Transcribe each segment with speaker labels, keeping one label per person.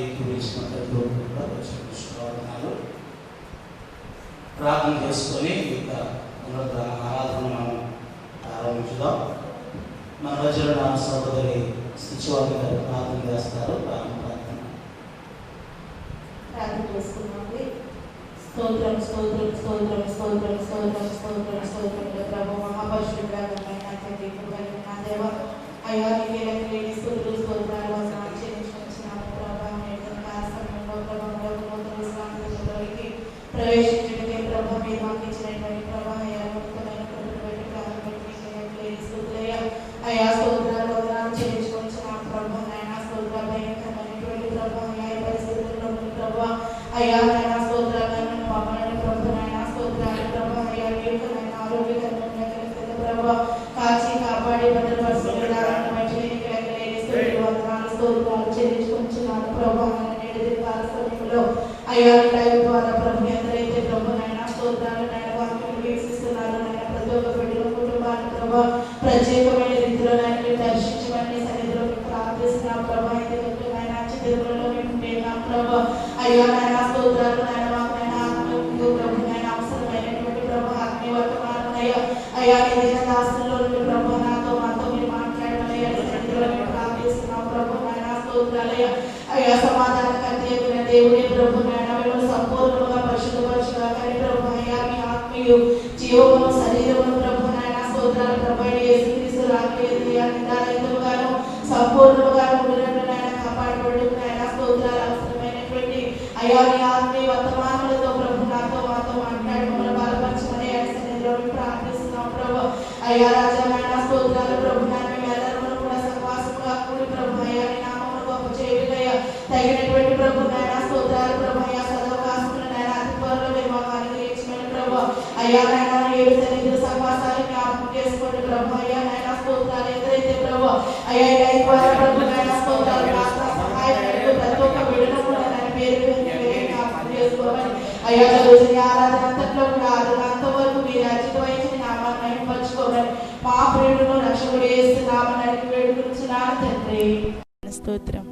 Speaker 1: ఏకీవించినట్టు ప్రార్థన చేసుకొని ఇక పునరుద్ధరణ ఆరాధన మనం ప్రారంభించుదాం. మన మధ్యలో నా సహోదరి శిశువాది గారు ప్రార్థన చేస్తారు.
Speaker 2: ప్రార్థన చేసుకున్నాము. స్తోత్రం స్తోత్రం స్తోత్రం స్తోత్రం స్తోత్రం స్తోత్రం స్తోత్రం ప్రభు మహాపరిశుద్ధుడా నా దేవ అయ్యా నీకే లెక్కలేని స్తుతులు స్తోత్రాలు వదనాలు చెల్లించుకొచ్చినాము ప్రభా. సమయంలో ప్రభావంలో నూతన విశ్రాంతిలోకి ప్రవేశించడానికి ప్రభా మీరు మాకు ఇచ్చినటువంటి ప్రభా అయ్యా నూతనమైన ప్రభుత్వం ప్రారంభించలేని స్తుతులయ్యా అయ్యా స్తోత్రాలు వదనాలు చెల్లించుకొచ్చినాము ప్రభా. నాయన స్తోత్ర భయంకరమైనటువంటి ప్రభా అయ్యా ఈ పరిస్థితుల్లో ప్రభా అయ్యా నాయన స్తోత్రాలను మమ్మల్ని ప్రభు నాయన స్తోత్రాలు ప్రభా అయ్యా నీకు నాయన ఆరోగ్యకరమైన ప్రభా కాచి కాపాడి భద్రపరుచుకున్నారని మంచి లెక్కలేని స్తుతులు వదనాలు స్తోత్రాలు చెల్లించుకొచ్చినాము ప్రభా. నేడు కాల సమయంలో అయ్యా లైవ్ ద్వారా ప్రభు ఎందరైతే ప్రభు నాయన స్తోత్రాలు నాయన వాక్యం వీక్షిస్తున్నారు నాయన ప్రతి ఒక్క బిడ్డల కుటుంబాన్ని ప్రభా ప్రత్యేకమైన రీతిలో నాయన దర్శించమని సన్నిధిలో ప్రార్థిస్తున్నాం ప్రభా. ఎందుకంటే నాయన చిత్రంలో మేము ప్రభా అయ్యా నాయన స్తోత్రాలు నాయన మాకు నాయన ఆత్మీయ ప్రభు నాయన అవసరమైనటువంటి ప్రభా ఆత్మీయ వర్తమానం అయ్యా అయ్యా ఏదైనా దాసుల్లో ప్రభు నాతో మాతో మీరు మాట్లాడమని సన్నిధిలో ప్రార్థిస్తున్నాం ప్రభు నాయన స్తోత్రాలయ్యా అయ్యా సమాధానకర్తయ్యైన దేవుడే ప్రభు నాయన మిమ్మల్ని సంపూర్ణంగా పరిశుద్ధపరచుగా కానీ ప్రభు అయ్యా మీ ఆత్మీయ జీవమును శరీరమును ప్రభు నాయన స్తోత్రాలు ప్రభు యేసుక్రీస్తు రాకయ్యా నిదానయుతముగాను సంపూర్ణముగాను ఉండినట్లు నాయన కాపాడబడు నాయన స్తోత్రాలు అవసరమైనటువంటి అయ్యా నీ ఆత్మీయ వర్తమానాలతో ప్రభు నాతో మాతో మాట్లాడి మమ్మల్ని బలపరచమని సన్నిధిలో ప్రార్థిస్తున్నాం ప్రభు. అయ్యా రాజా నాయన స్తోత్రాలు ప్రభు నాయన మేమెల్లరూ కూడా సహవాసముగా కూడి ప్రభు అయ్యా నీ నామమును గొప్ప చేయుటకయ్యా తగినటువంటి ప్రభు నాయన స్తోత్రాలు ప్రభు అయ్యా సదవకాశములు నాయన అతి త్వరలో మీరు మాకు అనుగ్రహించమని ప్రభు అయ్యా నాయన ఏడు సన్నిధుల సహవాసాలు జ్ఞాపకం చేసుకోండి ప్రభు అయ్యా నాయన స్తోత్రాలు ఎదురైతే ప్రభు అయ్యా ఈ ద్వారా ప్రభు నాయన స్తోత్రాలు సహాయపడు ప్రతి ఒక్క బిడ్డను కూడా నాయన పేరు జ్ఞాపకం చేసుకోమని అయ్యా రోజు ఆరాధన అంతట్లో కూడా అంతవరకు మీరు అర్జిత వహించి నామాన్ని మహిమపరచుకోమని మా ప్రియుడును రక్షకుడు యేసు నామమున అడిగి వేడుకొనుచున్నాను తండ్రి. స్తోత్రం.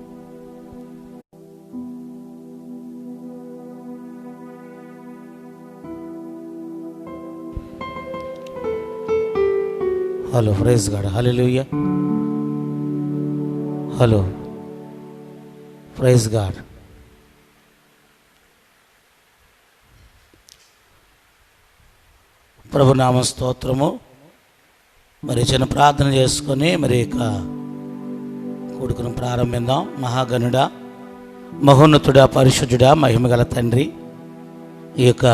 Speaker 1: Hello praise God hallelujah. Hello praise God. ప్రభునామ స్తోత్రము. మరి చిన్న ప్రార్థన చేసుకొని మరి ఇక కూడుకును ప్రారంభిద్దాం. మహాగణుడా మహోన్నతుడా పరిశుద్ధుడా మహిమగల తండ్రి, ఈ యొక్క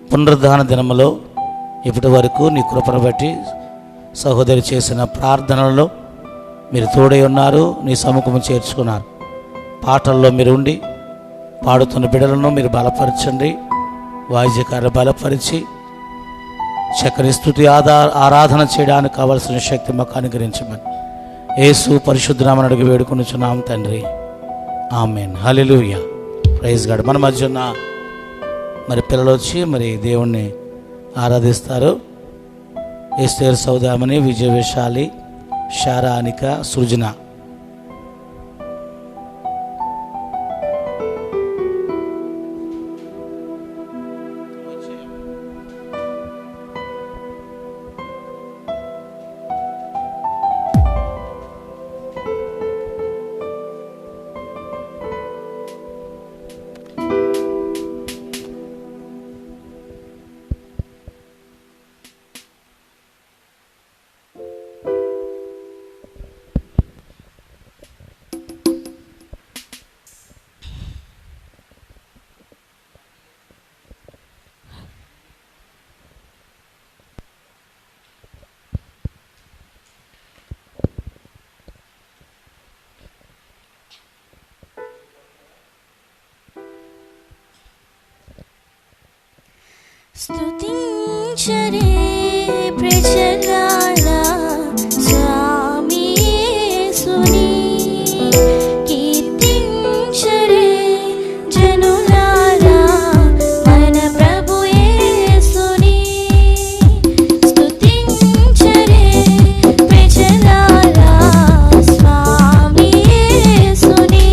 Speaker 1: పునరుద్ధాన దినములో ఇప్పటి వరకు నీ కృపను బట్టి సహోదరి చేసిన ప్రార్థనలలో మీరు తోడై ఉన్నారు, నీ సముఖము చేర్చుకున్నారు. పాటల్లో మీరు ఉండి పాడుతున్న బిడ్డలను మీరు బలపరచండి. వాయిద్యకారులు బలపరిచి చక్కని స్తుతి ఆరాధన చేయడానికి కావలసిన శక్తి మాకు అనుగ్రహించమని యేసు పరిశుద్ధ నామమున అడిగి వేడుకొనుచున్నాం తండ్రి. ఆమేన్. హల్లెలూయా. Praise God. మన మధ్య ఉన్న మరి పిల్లలు వచ్చి మరి దేవుణ్ణి ఆరాధిస్తారు. ఎస్తేర్ సౌదామణి, విజయవిశాలి, శారానిక, సృజన.
Speaker 3: స్తుతించరే ప్రజలారా స్వామి యేసుని, కీర్తించరే జనులారా మన ప్రభు యేసుని. స్తుతించరే ప్రజలారా స్వామి యేసుని,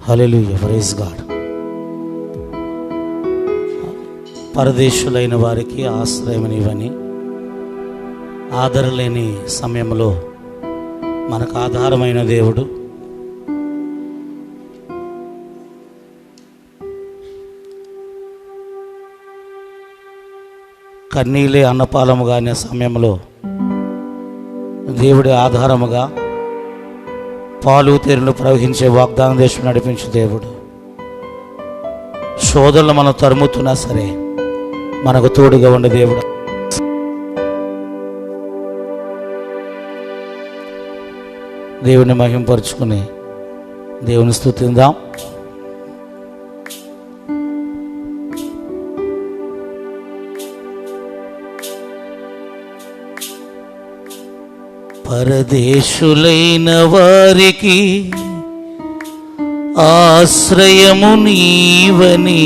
Speaker 1: హల్లెలూయా, ప్రైజ్ గాడ్. పరదేశులైన వారికి ఆశ్రయమనివని, ఆదరలేని సమయంలో మనకు ఆధారమైన దేవుడు, కన్నీలే అన్నపాలముగా అనే సమయంలో దేవుడి ఆధారముగా పాలు తేనెలు ప్రవహించే వాగ్దాన దేశం నడిపించే దేవుడు. శోధనలు మనం తరుముతున్నా సరే మనకు తోడుగా ఉండే దేవుడు. దేవుని మహింపరుచుకుని దేవుని స్తుతిద్దాం. పరదేశులైన వారికి ఆశ్రయము నీవని,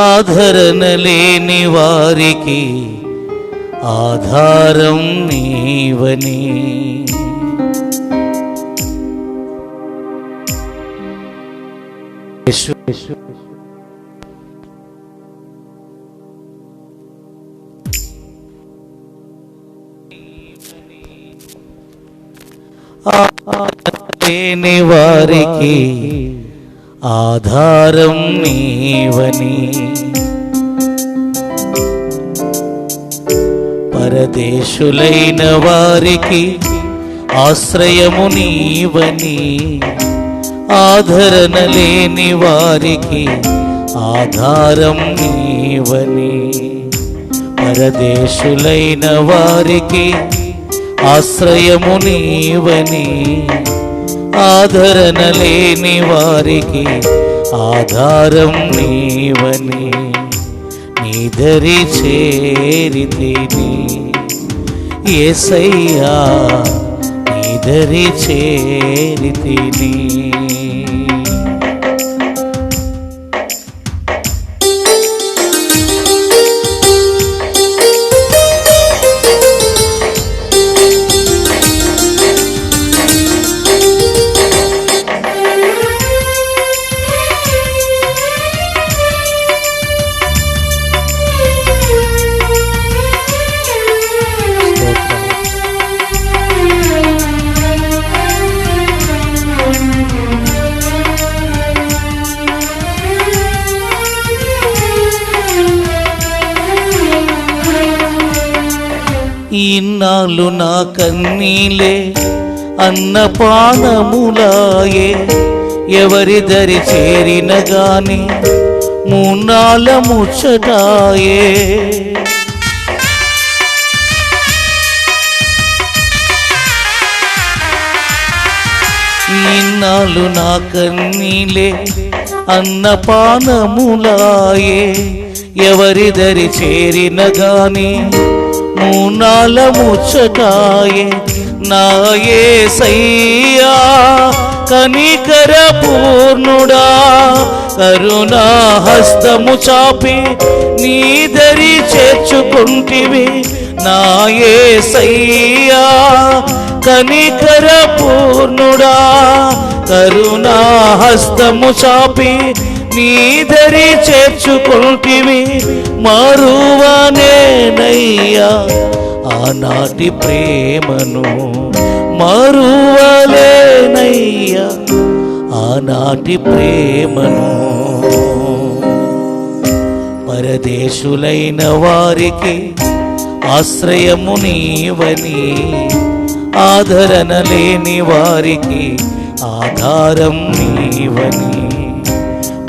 Speaker 1: ఆదరణ లేని వారికి ఆధారం నీవని. లేని వారికి ఆధారం నీవని, పరదేశులైన వారికి ఆశ్రయము నీవని, ఆదరణ లేని వారికి ఆధారం నీవని. పరదేశులైన వారికి ఆశ్రయము నీవని, ఆదరణ లేని వారికి ఆధారం నీవని. నీదరి చేరితిని యేసయ్యా, నీదరి చేరితిని. ఇన్నాళ్ళు నా కన్నీలే అన్నపానములాయే, ఎవరి దరి చేరిన గాని మూనాల ముచ్చటాయే. ఇన్నాళ్ళు నా కన్నీలే అన్నపానములాయే, ఎవరి దరి చేరిన గాని మూనాల ముచ్చటాయే. నా యేసయ్యా కనికర పూర్ణుడా, కరుణా హస్తము చాపి నీ దరి చేర్చుకుంటివి. నా యేసయ్యా కనికర పూర్ణుడా, కరుణా హస్తము చాపి నీ దరి చేర్చుకుంటివి. మరువనేనయ్యా ఆనాటి ప్రేమను, మరువలేనయ్యా ఆనాటి ప్రేమను. పరదేశులైన వారికి ఆశ్రయము నీవని, ఆదరణ లేని వారికి ఆధారం నీవని.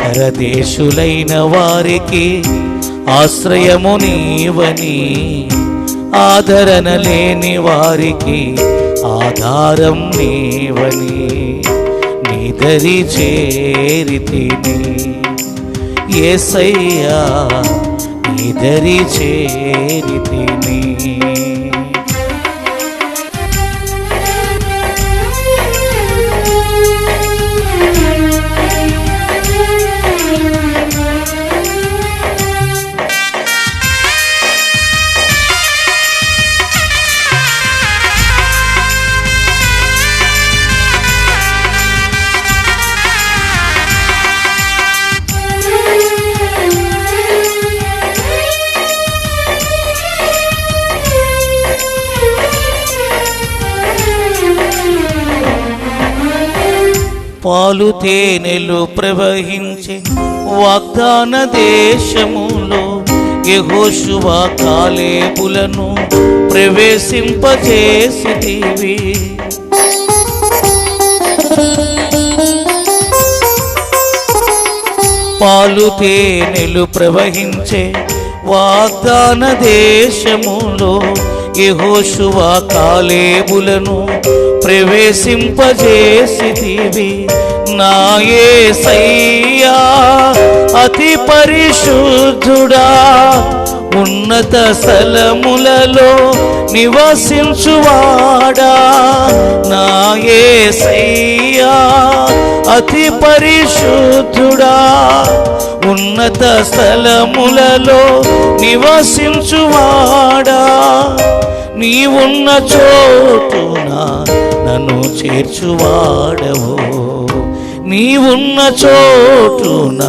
Speaker 1: పరదేశులైన వారికి ఆశ్రయము నీవని, ఆదరణ లేని వారికి ఆధారం నీవని. నీదరి చేరితిని యేసయ్యా, నీదరి చేరితిని. పాలు తేనెలు ప్రవహించే వాగ్దాన దేశములో యెహోషువ కాలేబులను ప్రవేశింపజేసితివి. పాలు తేనెలు ప్రవహించే వాగ్దాన దేశములో యెహోషువ కాలేబులను ప్రవేశింపజేసితివి. నా యేసయ్యా అతి పరిశుద్ధుడా, ఉన్నత స్థలములలో నివసించువాడా. నా యేసయ్యా అతి పరిశుద్ధుడా, ఉన్నత స్థలములలో నివసించువాడా. నీవున్న చోటున నన్ను చేర్చువాడవు, నీవున్న చోటున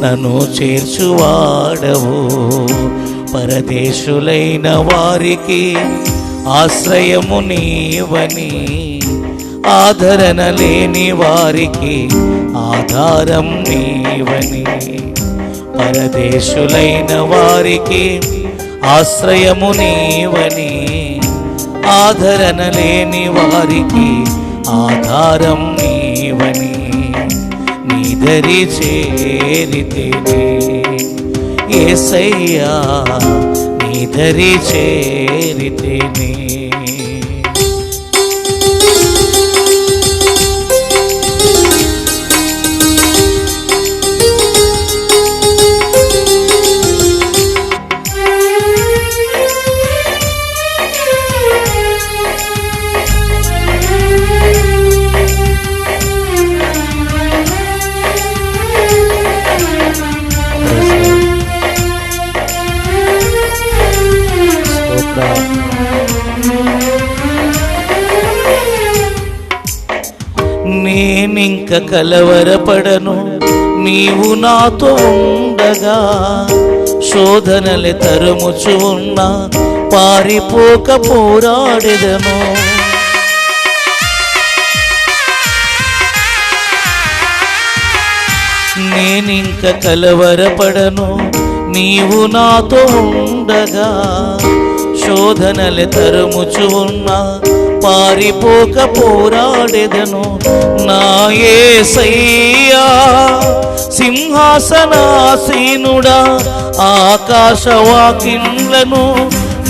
Speaker 1: నన్ను చేర్చువాడవు. పరదేశులైన వారికి ఆశ్రయము నీవని, ఆదరణ లేని వారికి ఆధారం నీవని. పరదేశులైన వారికి ఆశ్రయము నీవని, ఆదరణ లేని వారికి ఆధారం నీవని. నీదరి చేరితిని యేసయ్యా, నీదరి చేరితిని. నేనింక కలవరపడను నీవు నాతో ఉండగా, శోధనలే తరుముచు ఉన్నా పారిపోక పోరాడెదను. నేనింక కలవరపడను నీవు నాతో ఉండగా, శోధనలే తరుముచు ఉన్నా పారిపోక పోరాడెదను. నా యేసయ్యా సింహాసనాసీనుడా, ఆకాశవాకిండ్లను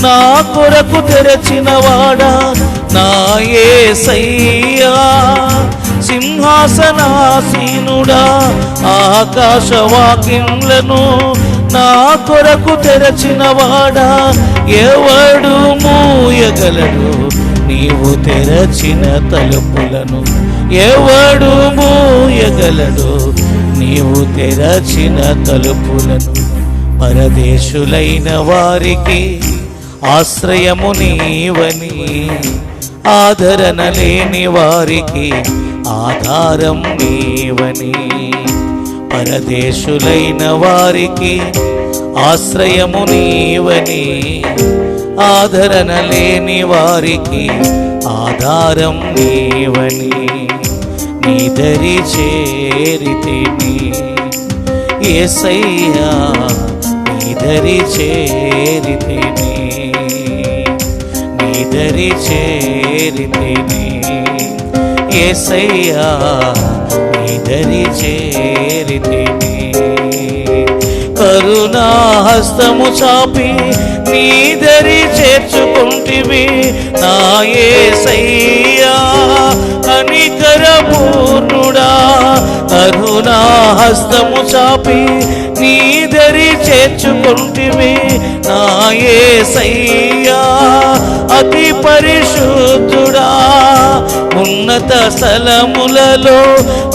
Speaker 1: నా కొరకు తెరచినవాడా. నా యేసయ్యా సింహాసనాసీనుడా, ఆకాశవాకిండ్లను నా కొరకు తెరచినవాడా. ఎవడు మూయగలడు నీవు తెరచిన తలుపులను, ఎవడు మూయగలడు నీవు తెరచిన తలుపులను. పరదేశులైన వారికి ఆశ్రయము నీవని, ఆదరణ లేని వారికి ఆధారం నీవని. పరదేశులైన వారికి ఆశ్రయము నీవని, ఆదరణ లేని వారికి ఆధారం నీవని. నీదరి చేరితిని యేసయ్యా, నీదరి చేరితిని, నీదరి చేరితిని యేసయ్యా, నీదరి చేరితిని. కరుణా హస్తము చాపి నీదరి చేర్చుకుంటివి. నా యేసయ్యా కనికర పూర్ణుడా, కరుణా హస్తము చాపి నీదరి చేర్చుకుంటివి. నా యేసయ్యా అతి పరిశుద్ధుడా, ఉన్నత స్థలములలో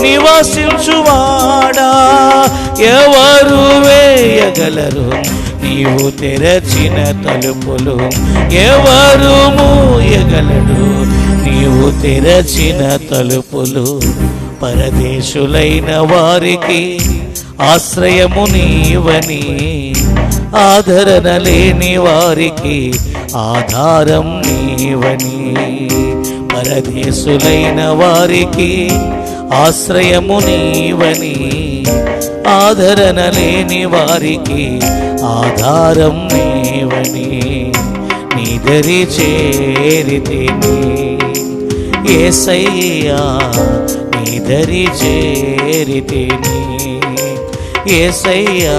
Speaker 1: నివసించువాడా. ఎవరు వేయగలరు నీవు తెరచిన తలుపులు, ఎవరు మూయగలడు నీవు తెరచిన తలుపులు. పరదేశులైన వారికి ఆశ్రయము నీవని, ఆదరణ లేని వారికి ఆధారం నీవని. పరదేశులైన వారికి ఆశ్రయము నీవని, ఆదరణ లేని వారికి ఆధారం నీవని, నీదరి చేరితిని యేసయ్యా, నీదరి చేరితిని యేసయ్యా,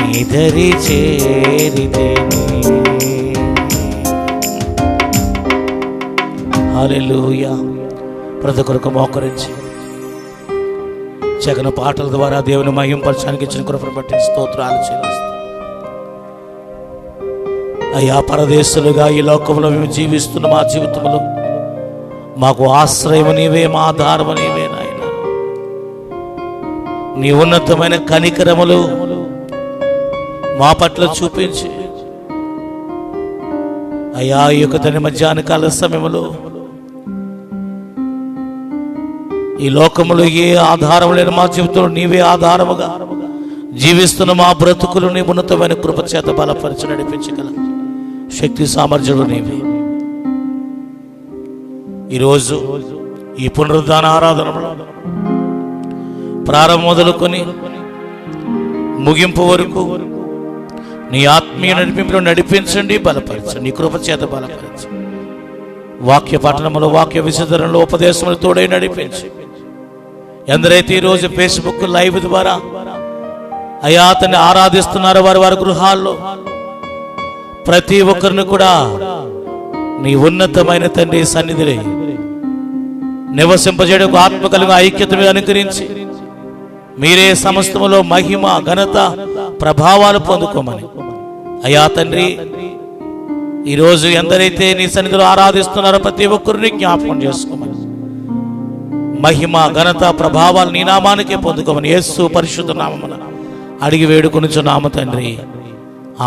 Speaker 1: నీదరి చేరితిని. హల్లెలూయా. ప్రతి కొరకు మోకరించి చక్కని పాటల ద్వారా దేవుని మహింపరచడానికి ఇచ్చిన కృపను బట్టి స్తోత్రాలు చెల్లిస్తాం. అయ్యా, పరదేశులుగా ఈ లోకంలో మేము జీవిస్తున్న మా జీవితంలో మాకు ఆశ్రయం నీవే, మా ఆధారము నీవే నాయన. నీ ఉన్నతమైన కనికరములు మా పట్ల చూపించి అయ్యా, ఈ యొక్క తన మధ్యాహ్న కాల సమయంలో ఈ లోకములో ఏ ఆధారం లేని మా జీవితంలో నీవే ఆధారముగా జీవిస్తున్న మా బ్రతుకులు నీ ఉన్నతమైన కృప చేత బలపరిచి నడిపించగల శక్తి సామర్థ్యులు నీవే. ఈరోజు ఈ పునరుద్ధాన ఆరాధనలో ప్రారంభం మొదలుకొని ముగింపు వరకు నీ ఆత్మీయ నడిపింపులో నడిపించండి, బలపరచండి, నీ కృప చేత బలపరచండి. వాక్య పఠనములో, వాక్య విశదరణలో, ఉపదేశములు తోడై నడిపించి ఎందరైతే ఈరోజు ఫేస్బుక్ లైవ్ ద్వారా అయ్యా అతన్ని ఆరాధిస్తున్నారో వారి వారి గృహాల్లో ప్రతి ఒక్కరిని కూడా నీ ఉన్నతమైన తండ్రి సన్నిధిలో నివసింపజేయడం ఆత్మ కలిగిన ఐక్యత మీద అనుకరించి మీరే సమస్తములో మహిమ, ఘనత, ప్రభావాలు పొందుకోమని అయ్యా తండ్రి ఈరోజు ఎందరైతే నీ సన్నిధిలో ఆరాధిస్తున్నారో ప్రతి ఒక్కరిని జ్ఞాపకం చేసుకోమని మహిమ, ఘనత, ప్రభావాలు నీ నామానికే పొందుకోమని యేసు పరిశుద్ధ నామమున అడిగి వేడుకొనుచున్నాము తండ్రి.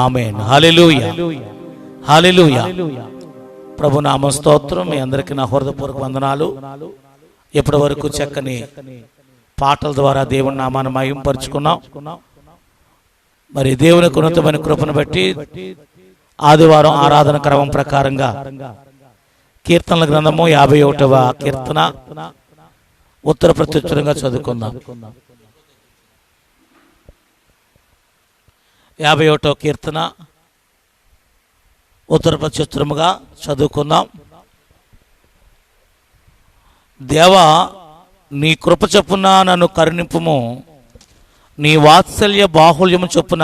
Speaker 1: ఆమేన్. హల్లెలూయా, హల్లెలూయా. ప్రభు నామ స్తోత్రం. మీ అందరికీ నా హృదయపూర్వక వందనాలు. ఇప్పటి వరకు చక్కని పాటల ద్వారా దేవుని నామాన్ని మహింపరుచుకున్నాం. మరి దేవునికి ఉన్నతమైన కృపను బట్టి ఆదివారం ఆరాధన క్రమం ప్రకారంగా కీర్తనల గ్రంథము 51వ కీర్తన ఉత్తర ప్రత్యుత్తరంగా చదువుకుందాం. 51వ కీర్తన ఉత్తర ప్రత్యుత్తరముగా చదువుకుందాం. దేవా, నీ కృప చొప్పున నన్ను కరుణింపుము, నీ వాత్సల్య బాహుల్యము చొప్పున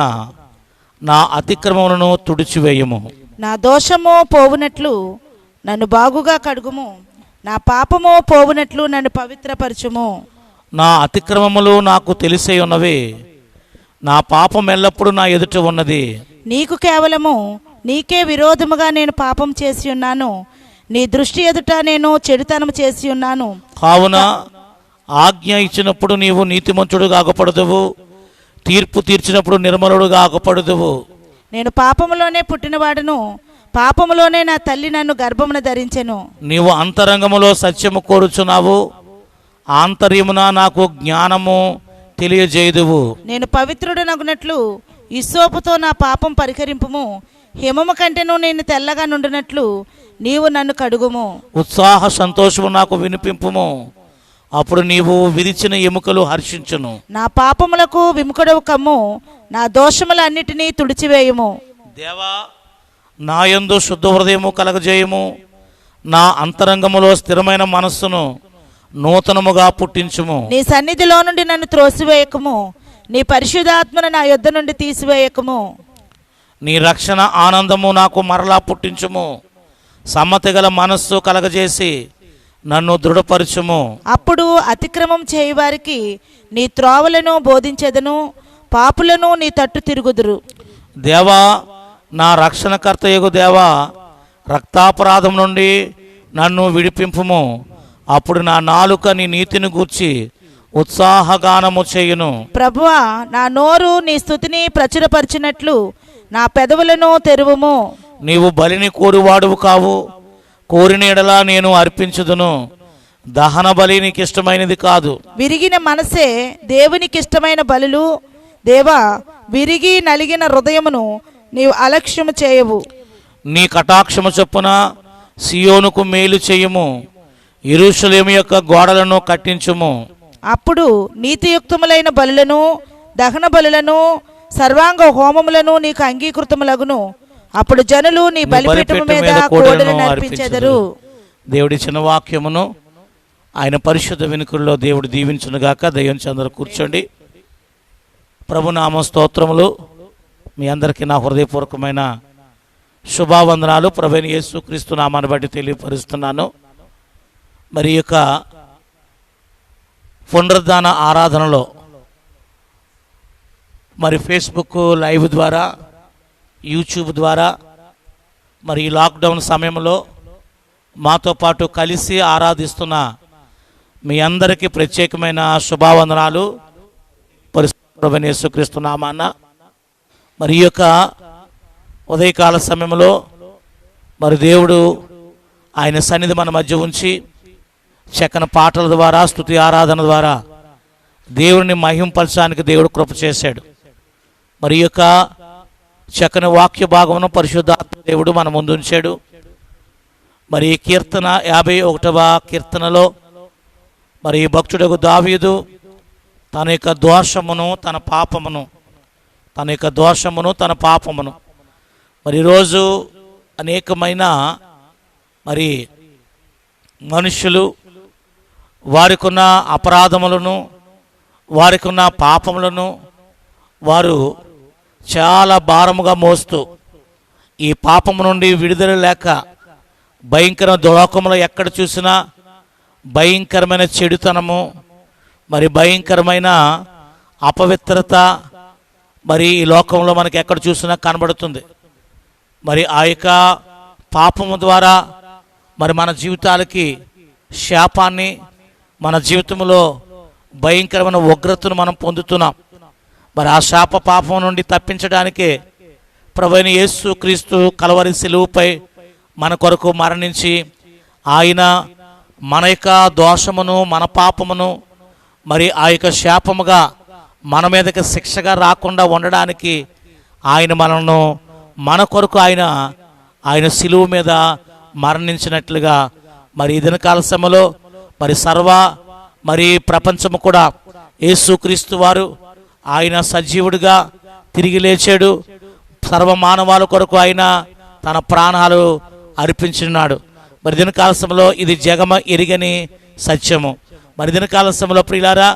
Speaker 1: నా అతిక్రమములను తుడిచివేయము.
Speaker 2: నా దోషము పోవునట్లు నన్ను బాగుగా కడుగుము, నా పాపము పోవునట్లు నన్ను పవిత్రపరచుము.
Speaker 1: నా అతిక్రమములు నాకు తెలిసే ఉన్నవి, నా పాపం ఎల్లప్పుడూ నా ఎదుట ఉన్నది.
Speaker 2: నీకు కేవలము నీకే విరోధముగా నేను పాపం చేసి ఉన్నాను, నీ దృష్టి ఎదుట నేను చెడుతనం చేసి ఉన్నాను.
Speaker 1: కావున ఆజ్ఞ ఇచ్చినప్పుడు నీవు నీతిమంతుడు కాకపడదువు, తీర్పు తీర్చినప్పుడు నిర్మలుడు కాకపడదువు.
Speaker 2: నేను పాపములోనే పుట్టినవాడును, పాపములోనే నా తల్లి నన్ను గర్భమున ధరించెను.
Speaker 1: నీవు అంతరంగములో సత్యము కోరుచున్నావు, ఆంతర్యమున నాకు జ్ఞానము తెలియజేయుదువు.
Speaker 2: నేను పవిత్రుడనగునట్లు ఇస్సోపుతో నా పాపం పరిహరింపుము, హిమము కంటేను నేను తెల్లగా నుండినట్లు నీవు నన్ను కడుగుము.
Speaker 1: ఉత్సాహ సంతోషము నాకు వినిపింపుము, అప్పుడు నీవు విరిచిన ఎముకలు హర్షించును.
Speaker 2: నా పాపములకు విముఖుడవు కమ్ము, నా దోషములన్నిటినీ తుడిచివేయుము.
Speaker 1: దేవా, నా యందు శుద్ధ హృదయము కలగజేయము, నా అంతరంగములో స్థిరమైన మనస్సును నూతనముగా పుట్టించుము.
Speaker 2: నీ సన్నిధిలో నుండి నన్ను త్రోసివేయకము, నీ పరిశుద్ధాత్మను నా యొద్ద నుండి తీసివేయకము.
Speaker 1: నీ రక్షణ ఆనందము నాకు మరలా పుట్టించుము, సమ్మతి గల మనస్సు కలగజేసి నన్ను దృఢపరచుము.
Speaker 2: అప్పుడు అతిక్రమం చేయువారికి నీ త్రోవలను బోధించెదను, పాపులను నీ తట్టు తిరుగుదురు.
Speaker 1: దేవా, నా రక్షణకర్తయగు దేవా, రక్తాపరాధం నుండి నన్ను విడిపింపుము, అప్పుడు నా నాలుక నీ నీతిని గూర్చి ఉత్సాహగానము చేయును.
Speaker 2: ప్రభువా, నా నోరు నీ స్తుతిని ప్రచురపరిచినట్లు నా పెదవులను తెరువుము.
Speaker 1: నీవు బలిని కోరువాడువు కావు, కోరిన ఎడల నేను అర్పించుదును. దహన బలి నీకు ఇష్టమైనది కాదు.
Speaker 2: విరిగిన మనసే దేవునికి ఇష్టమైన బలులు. దేవా, విరిగి నలిగిన హృదయమును నీవు అలక్ష్యము చేయవు.
Speaker 1: నీ కటాక్షము చొప్పున సియోనుకు మేలు చేయుము, యెరూషలేము యొక్క గోడలను కట్టించుము.
Speaker 2: అప్పుడు నీతియుక్తములైన బలులను, దహన బలులను, సర్వాంగ హోమములను నీకు అంగీకృతములగును. అప్పుడు జనులు నీ బలిపీఠము మీద కోడెలను అర్పించెదరు.
Speaker 1: దేవుడిచ్చిన వాక్యమును ఆయన పరిశుద్ధ వెనుకల్లో దేవుడు దీవించునుగాక. దయ్యం చంద్ర కూర్చోండి. ప్రభునామ స్తోత్రములు. మీ అందరికీ నా హృదయపూర్వకమైన శుభావందనాలు ప్రభువైన యేసుక్రీస్తు నామాన్ని బట్టి తెలియపరుస్తున్నాను. మరి యొక్క పునరుద్ధాన ఆరాధనలో మరి ఫేస్బుక్ లైవ్ ద్వారా, యూట్యూబ్ ద్వారా మరి ఈ లాక్డౌన్ సమయంలో మాతో పాటు కలిసి ఆరాధిస్తున్న మీ అందరికీ ప్రత్యేకమైన శుభావందనాలు ప్రభువైన యేసుక్రీస్తు నామాన. మరి ఈ యొక్క ఉదయకాల సమయంలో మరి దేవుడు ఆయన సన్నిధి మన మధ్య ఉంచి చక్కని పాటల ద్వారా, స్తుతి ఆరాధన ద్వారా దేవుడిని మహింపరచడానికి దేవుడు కృప చేశాడు. మరి ఈ యొక్క చక్కని వాక్య భాగమును పరిశుద్ధాత్మ దేవుడు మన ముందు ఉంచాడు. మరి ఈ కీర్తన 51వ కీర్తనలో మరి ఈ భక్తుడకు దావీదు తన యొక్క దోషమును తన పాపమును మరి ఈరోజు అనేకమైన మరి మనుషులు వారికున్న అపరాధములను, వారికున్న పాపములను వారు చాలా భారముగా మోస్తూ ఈ పాపము నుండి విడుదల లేక భయంకర దులోకములో ఎక్కడ చూసినా భయంకరమైన చెడుతనము, మరి భయంకరమైన అపవిత్రత మరి ఈ లోకంలో మనకి ఎక్కడ చూసినా కనబడుతుంది. మరి ఆ యొక్క పాపము ద్వారా మరి మన జీవితాలకి శాపాన్ని, మన జీవితంలో భయంకరమైన ఉగ్రతను మనం పొందుతున్నాం. మరి ఆ శాప పాపం నుండి తప్పించడానికే ప్రభువైన యేసుక్రీస్తు కల్వరి శిలువపై మన కొరకు మరణించి ఆయన మన యొక్క దోషమును, మన పాపమును మరి ఆ యొక్క శాపముగా మన మీదకి శిక్షగా రాకుండా ఉండడానికి ఆయన మనను మన కొరకు ఆయన శిలువ మీద మరణించినట్లుగా మరి ఈ దినకాల సమయంలో మరి ప్రపంచము కూడా యేసుక్రీస్తు వారు ఆయన సజీవుడిగా తిరిగి లేచాడు. సర్వ మానవాల కొరకు ఆయన తన ప్రాణాలు అర్పించున్నాడు. మరి దినకాల సమయంలో ఇది జగమ ఎరిగని సత్యము. మరి దినకాల సమయంలో ప్రియులారా,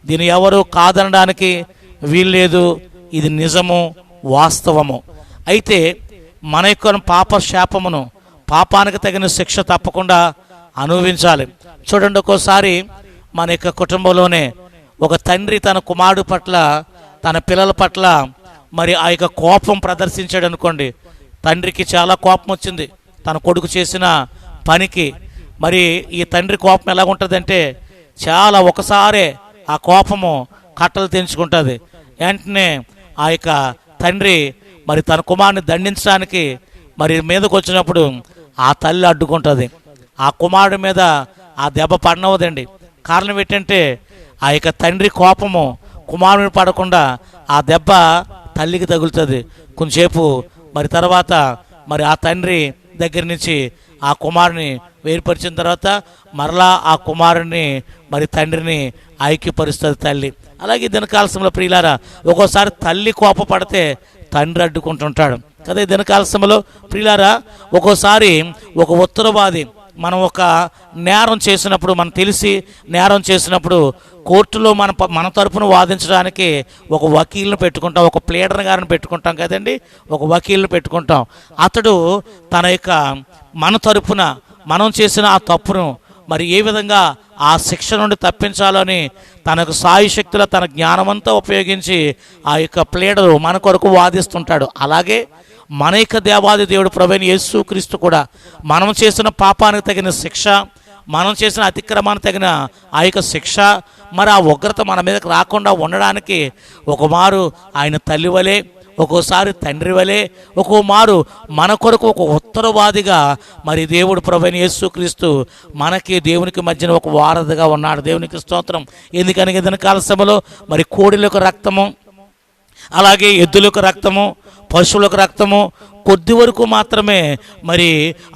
Speaker 1: దీన్ని ఎవరు కాదనడానికి వీల్లేదు. ఇది నిజము, వాస్తవము. అయితే మన యొక్క పాప శాపమును, పాపానికి తగిన శిక్ష తప్పకుండా అనుభవించాలి. చూడండి, ఒక్కోసారి మన యొక్క కుటుంబంలోనే ఒక తండ్రి తన కుమారుడు పట్ల, తన పిల్లల పట్ల మరి ఆ యొక్క కోపం ప్రదర్శించాడు అనుకోండి. తండ్రికి చాలా కోపం వచ్చింది తన కొడుకు చేసిన పనికి. మరి ఈ తండ్రి కోపం ఎలా ఉంటుందంటే చాలా ఒకసారే ఆ కోపము కట్టలు తెంచుకుంటుంది. వెంటనే ఆ యొక్క తండ్రి మరి తన కుమారుని దండించడానికి మరి మీదకు వచ్చినప్పుడు ఆ తల్లి అడ్డుకుంటుంది. ఆ కుమారుడి మీద ఆ దెబ్బ పడనవదండి. కారణం ఏంటంటే ఆ యొక్క తండ్రి కోపము కుమారుని పడకుండా ఆ దెబ్బ తల్లికి తగులుతుంది. కొంచెంసేపు మరి తర్వాత మరి ఆ తండ్రి దగ్గర నుంచి ఆ కుమారుని వేరుపరిచిన తర్వాత మరలా ఆ కుమారుని మరి తండ్రిని ఐక్యపరుస్తుంది తల్లి. అలాగే దినకాలసంలో ప్రియులారా, ఒక్కోసారి తల్లి కోపపడితే తండ్రి అడ్డుకుంటుంటాడు కదా. ఈ దినకాలసంలో ప్రియులారా, ఒక్కోసారి ఒక ఉత్తరవాది మనం ఒక నేరం చేసినప్పుడు, మనం తెలిసి నేరం చేసినప్పుడు కోర్టులో మన తరపున వాదించడానికి ఒక వకీల్ని పెట్టుకుంటాం, ఒక ప్లేడర్ గారిని పెట్టుకుంటాం కదండి, ఒక వకీల్ని పెట్టుకుంటాం. అతడు తన యొక్క మన తరపున మనం చేసిన ఆ తప్పును మరి ఏ విధంగా ఆ శిక్ష నుండి తప్పించాలని తనకు సాయశక్తుల తన జ్ఞానమంతా ఉపయోగించి ఆ యొక్క ప్లేడరు మన కొరకు వాదిస్తుంటాడు. అలాగే మన యొక్క దేవాది దేవుడు ప్రభువైన యేసుక్రీస్తు కూడా మనం చేసిన పాపానికి తగిన శిక్ష, మనం చేసిన అతిక్రమానికి తగిన ఆ యొక్క శిక్ష, మరి ఆ ఉగ్రత మన మీదకి రాకుండా ఉండడానికి ఒకమారు ఆయన తల్లి వలె, ఒక్కోసారి తండ్రి వలె, ఒక్కో మారు మన కొరకు ఒక ఉత్తరవాదిగా మరి దేవుడు ప్రభువైన యేసుక్రీస్తు మనకి దేవునికి మధ్యన ఒక వారధిగా ఉన్నాడు. దేవునికి స్తోత్రం. ఎందుకనగా దినకాల సభలో మరి కోడిలకు రక్తము, అలాగే ఎద్దులకు రక్తము, పశువులకు రక్తము, కొద్ది వరకు మాత్రమే మరి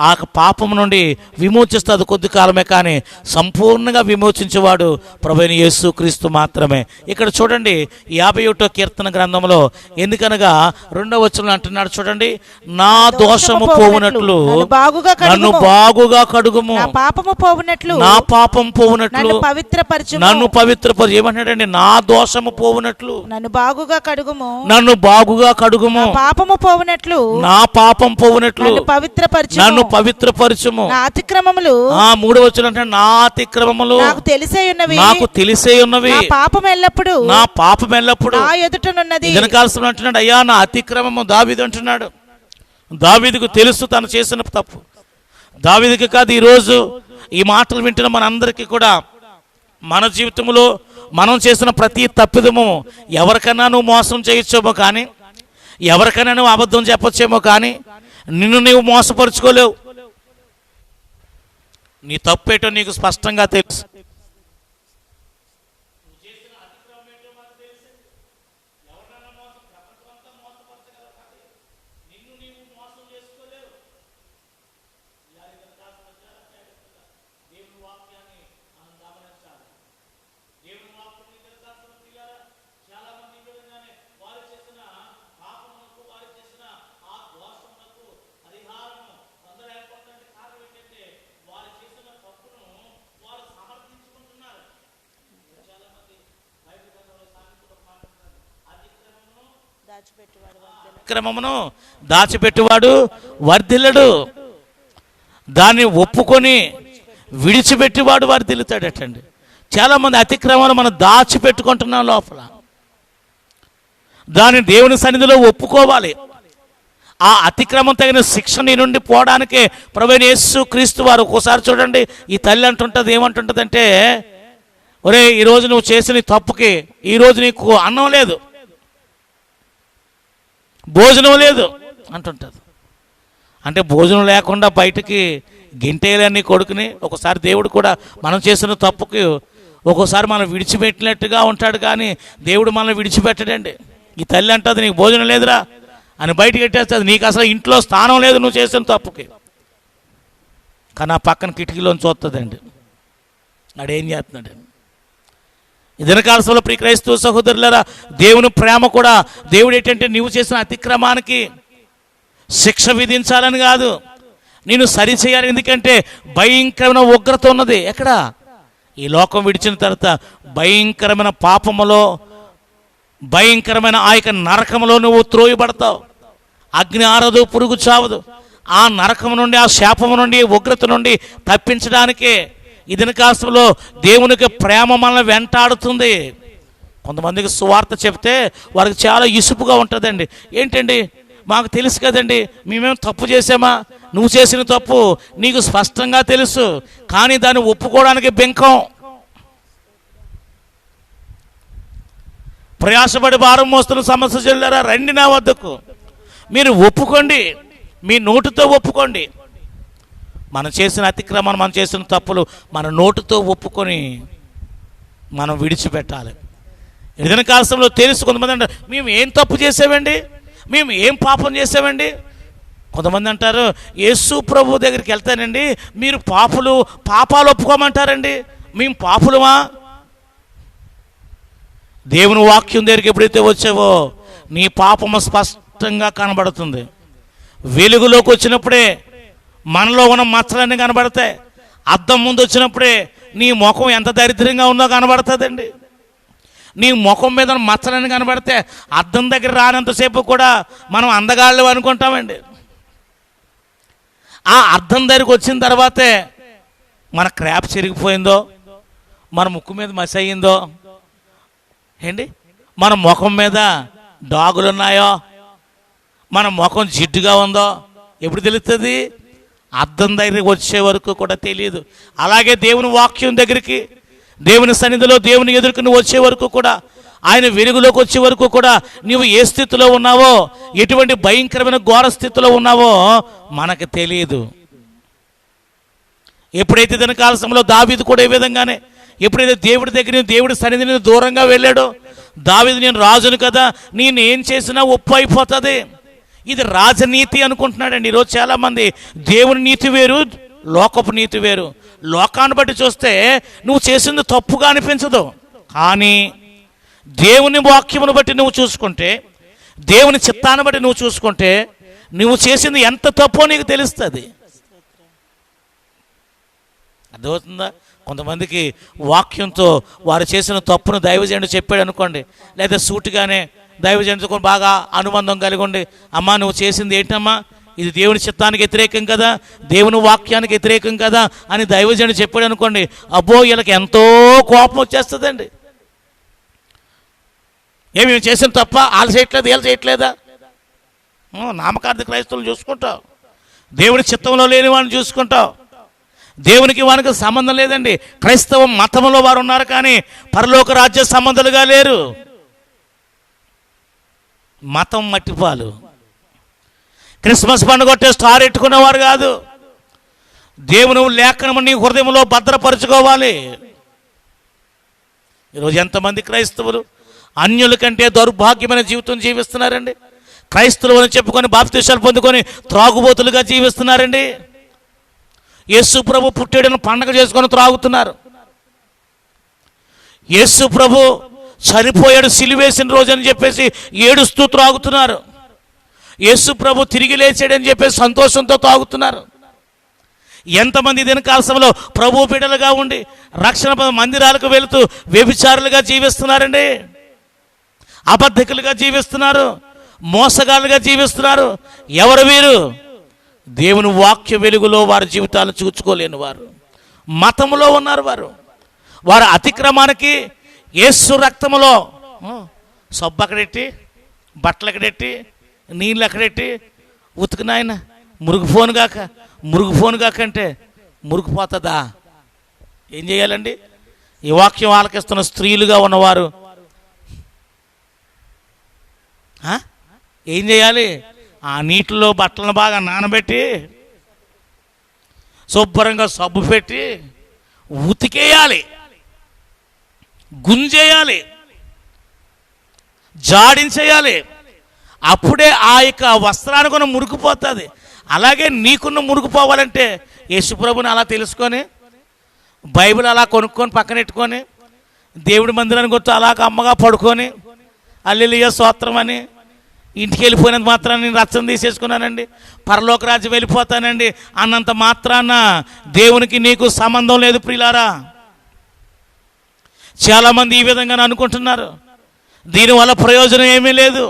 Speaker 1: ఆ పాపం నుండి విమోచిస్తుంది, కొద్ది కాలమే. కానీ సంపూర్ణంగా విమోచించేవాడు ప్రభువైన యేసుక్రీస్తు మాత్రమే. ఇక్కడ చూడండి 51వ కీర్తన గ్రంథంలో, ఎందుకనగా 2వ వచనంలో అంటున్నాడు చూడండి, నా దోషము పోవునట్లు నన్ను బాగుగా కడుగుము,
Speaker 4: నా పాపము పోవునట్లు
Speaker 1: నా పాపం పోవునట్లు
Speaker 4: నన్ను పవిత్రపరచుము.
Speaker 1: నన్ను పవిత్రపరచు. ఏమంటాడండి? నా దోషము పోవునట్లు
Speaker 4: నన్ను బాగుగా కడుగుము,
Speaker 1: నన్ను బాగుగా కడుగుము,
Speaker 4: పాపము పోవునట్లు
Speaker 1: నా పాపం పోవునట్లు
Speaker 4: నన్ను పవిత్రపరచుము,
Speaker 1: నన్ను పవిత్రపరచుము.
Speaker 4: నా అతిక్రమములు
Speaker 1: 3వ వచనం అంటే నా అతిక్రమములు
Speaker 4: నాకు తెలిసే ఉన్నవి,
Speaker 1: నాకు తెలిసే ఉన్నవి,
Speaker 4: నా పాపం ఎల్లప్పుడు
Speaker 1: నా పాపం ఎల్లప్పుడు
Speaker 4: నా ఎదుటనున్నది.
Speaker 1: వెనకాల్సిన అంటున్నాడు, అయ్యా నా అతిక్రమము. దావీదు అంటున్నాడు, దావీదుకు తెలుసు తను చేసిన తప్పు. దావీదుకి కాదు, ఈరోజు ఈ మాటలు వింటున్న మనందరికీ కూడా మన జీవితంలో మనం చేసిన ప్రతి తప్పిదము ఎవరికైనా నువ్వు మోసం చేయొచ్చేమో, కానీ ఎవరికైనా నువ్వు అబద్ధం చెప్పొచ్చేమో, కానీ నిన్ను నీవు మోసపరుచుకోలేవు. నీ తప్పేటో నీకు స్పష్టంగా తెలుసు. అతిక్రమమును దాచిపెట్టువాడు వర్ధిల్లడు, దాన్ని ఒప్పుకొని విడిచిపెట్టివాడు వర్ధిల్లుతాడటండి. చాలామంది అతిక్రమాలు మనం దాచిపెట్టుకుంటున్నాం లోపల. దాన్ని దేవుని సన్నిధిలో ఒప్పుకోవాలి. ఆ అతిక్రమం తగిన శిక్ష నీ నుండి పోవడానికే ప్రభువైన యేసుక్రీస్తు వారు. ఒక్కోసారి చూడండి, ఈ తల్లి అంటుంటుంది, ఏమంటుంటుంది అంటే, ఒరే ఈరోజు నువ్వు చేసిన తప్పుకి ఈరోజు నీకు అన్నం లేదు, భోజనం లేదు అంటుంటుంది. అంటే భోజనం లేకుండా బయటికి గింటేయాలని కొడుకుని. ఒకసారి దేవుడు కూడా మనం చేసిన తప్పుకి ఒక్కోసారి మనం విడిచిపెట్టినట్టుగా ఉంటాడు, కానీ దేవుడు మనల్ని విడిచిపెట్టడండి. ఈ తల్లి అంటుంది, నీకు భోజనం లేదురా అని బయటకు పెట్టేస్తుంది. నీకు అసలు ఇంట్లో స్థానం లేదు నువ్వు చేసిన తప్పుకి. కానీ ఆ పక్కన కిటికీలోని చూస్తుందండి, ఆడేం చేస్తున్నాడు. ఇదిన కాలంలో ప్రియ క్రైస్తవ సహోదరులారా, దేవుని ప్రేమ కూడా, దేవుడు ఏంటంటే నువ్వు చేసిన అతిక్రమానికి శిక్ష విధించాలని కాదు, నేను సరిచేయాలి. ఎందుకంటే భయంకరమైన ఉగ్రత ఉన్నది. ఎక్కడ? ఈ లోకం విడిచిన తర్వాత భయంకరమైన పాపములో, భయంకరమైన ఆ యొక్క నరకములో నువ్వు త్రోయబడతావు. అగ్ని ఆరదు, పురుగు చావదు. ఆ నరకము నుండి, ఆ శాపము నుండి, ఉగ్రత నుండి తప్పించడానికే ఈ దినకాలంలో దేవునికి ప్రేమ మనల్ని వెంటాడుతుంది. కొంతమందికి సువార్త చెప్తే వారికి చాలా ఇసుపుగా ఉంటుందండి. ఏంటండి, మాకు తెలుసు కదండి, మేమేం తప్పు చేసామా? నువ్వు చేసిన తప్పు నీకు స్పష్టంగా తెలుసు, కానీ దాన్ని ఒప్పుకోవడానికి బెంకం. ప్రయాసపడి భారం మోస్తున్న సమస్య చెల్లారా, రండి నా వద్దకు. మీరు ఒప్పుకోండి, మీ నోటితో ఒప్పుకోండి. మనం చేసిన అతిక్రమాన్ని, మనం చేసిన తప్పులు మన నోటితో ఒప్పుకొని మనం విడిచిపెట్టాలి. ఏదైనా కాలంలో తెలుసు. కొంతమంది అంటారు, మేము ఏం తప్పు చేసామండి, మేము ఏం పాపం చేసామండి. కొంతమంది అంటారు, యేసు ప్రభు దగ్గరికి వెళ్తానండి, మీరు పాపాలు ఒప్పుకోమంటారండి, మేము పాపులమా? దేవుని వాక్యం దగ్గరికి ఎప్పుడైతే వచ్చావో నీ పాపము స్పష్టంగా కనబడుతుంది. వెలుగులోకి వచ్చినప్పుడే మనలో ఉన్న మచ్చలన్నీ కనబడతాయి. అద్దం ముందు వచ్చినప్పుడే నీ ముఖం ఎంత దరిద్రంగా ఉందో కనబడుతుందండి. నీ ముఖం మీద మచ్చలన్నీ కనబడితే అద్దం దగ్గర రానంతసేపు కూడా మనం అందగాళ్ళు అనుకుంటామండి. ఆ అద్దం దగ్గరికి వచ్చిన తర్వాతే మన క్రాప్ చిరిగిపోయిందో, మన ముక్కు మీద మసి అయ్యిందో ఏంటి, మన ముఖం మీద డాగులు ఉన్నాయో, మన ముఖం జిడ్డుగా ఉందో ఎప్పుడు తెలుస్తుంది? అద్దం దగ్గరికి వచ్చే వరకు కూడా తెలియదు. అలాగే దేవుని వాక్యం దగ్గరికి, దేవుని సన్నిధిలో దేవుని ఎదురుకు నువ్వు వచ్చే వరకు కూడా, ఆయన వెలుగులోకి వచ్చే వరకు కూడా నువ్వు ఏ స్థితిలో ఉన్నావో, ఎటువంటి భయంకరమైన ఘోర స్థితిలో ఉన్నావో మనకు తెలియదు. ఎప్పుడైతే దాని కాలంలో దావీదు కూడా ఏ విధంగానే, ఎప్పుడైతే దేవుడి దగ్గర, దేవుడి సన్నిధిని దూరంగా వెళ్ళాడో, దావీదు నేను రాజును కదా, నేను ఏం చేసినా ఒప్పు అయిపోతుంది, ఇది రాజనీతి అనుకుంటున్నాడండి. ఈరోజు చాలామంది దేవుని నీతి వేరు, లోకపు నీతి వేరు. లోకాన్ని బట్టి చూస్తే నువ్వు చేసింది తప్పుగా అనిపించదు, కానీ దేవుని వాక్యమును బట్టి నువ్వు చూసుకుంటే, దేవుని చిత్తాన్ని బట్టి నువ్వు చూసుకుంటే నువ్వు చేసింది ఎంత తప్పో నీకు తెలుస్తుంది. అర్థమవుతుందా? కొంతమందికి వాక్యంతో వారు చేసిన తప్పును దైవజనుడు చెప్పాడు అనుకోండి, లేదా సూటిగానే దైవజనుడితో బాగా అనుబంధం కలిగి ఉండి, అమ్మా నువ్వు చేసింది ఏంటమ్మా, ఇది దేవుని చిత్తానికి వ్యతిరేకం కదా, దేవుని వాక్యానికి వ్యతిరేకం కదా అని దైవజనుడు చెప్పాడు అనుకోండి, అబ్బో వీళ్ళకి ఎంతో కోపం వచ్చేస్తుందండి. ఏమి చేసిన తప్ప వాళ్ళు చేయట్లేదు, వీళ్ళు చేయట్లేదా? నామకార్థ క్రైస్తవులు చూసుకుంటావు, దేవుని చిత్తంలో లేని వాడిని చూసుకుంటావు. దేవునికి వానికి సంబంధం లేదండి. క్రైస్తవ మతంలో వారు ఉన్నారు, కానీ పరలోక రాజ్య సంబంధాలుగా లేరు. మతం మట్టిపాలు. క్రిస్మస్ పండుగ కొట్టే స్టార్ ఎట్టుకునేవారు కాదు. దేవుని లేఖనము నీ హృదయంలో భద్రపరచుకోవాలి. ఈరోజు ఎంతమంది క్రైస్తవులు అన్యుల కంటే దౌర్భాగ్యమైన జీవితం జీవిస్తున్నారండి. క్రైస్తవులు అని చెప్పుకొని బాప్తిసాలు పొందుకొని త్రాగుబోతులుగా జీవిస్తున్నారండి. యేసు ప్రభు పుట్టేడని పండగ చేసుకొని త్రాగుతున్నారు. యేసు ప్రభు చనిపోయాడు సిలువేసిన రోజు అని చెప్పేసి ఏడుస్తూ త్రాగుతున్నారు. యేసు ప్రభు తిరిగి లేచాడని చెప్పేసి సంతోషంతో తాగుతున్నారు. ఎంతమంది దినకాలసంలో ప్రభు బిడ్డలుగా ఉండి రక్షణ మందిరాలకు వెళుతూ వ్యభిచారులుగా జీవిస్తున్నారండి, అబద్ధికులుగా జీవిస్తున్నారు, మోసగాళ్ళుగా జీవిస్తున్నారు. ఎవరు వీరు? దేవుని వాక్య వెలుగులో వారి జీవితాలు చూచుకోలేని వారు, మతములో ఉన్నారు వారు. వారి అతిక్రమానికి యేసు రక్తములో సబ్బు అక్కడెట్టి, బట్టలు ఎక్కడెట్టి, నీళ్ళు ఎక్కడెట్టి ఉతికినాయన మురుగుపోను గాక అంటే మురుగుపోతుందా? ఏం చేయాలండి? ఈ వాక్యం ఆలకిస్తున్న స్త్రీలుగా ఉన్నవారు ఏం చేయాలి? ఆ నీటిలో బట్టలను బాగా నానబెట్టి శుభ్రంగా సబ్బు పెట్టి ఉతికేయాలి, గుంజేయాలి, జాడించేయాలి. అప్పుడే ఆ యొక్క వస్త్రానికి ఉన్న మురికిపోతుంది. అలాగే నీకున్న మురికిపోవాలంటే యేసుప్రభుని అలా తెలుసుకొని, బైబిల్ అలా కొనుక్కొని పక్కనెట్టుకొని, దేవుడి మందిరానికి వచ్చి అలాగ అమ్మగా పడుకొని హల్లెలూయా స్తోత్రం అని ఇంటికి వెళ్ళిపోయినంత మాత్రాన నేను రచ్చన తీసేసుకున్నానండి, పరలోక రాజ్యం వెళ్ళిపోతానండి అన్నంత మాత్రాన దేవునికి నీకు సంబంధం లేదు ప్రియులారా. చాలామంది ఈ విధంగా అనుకుంటున్నారు. దీనివల్ల ప్రయోజనం ఏమీ లేదు.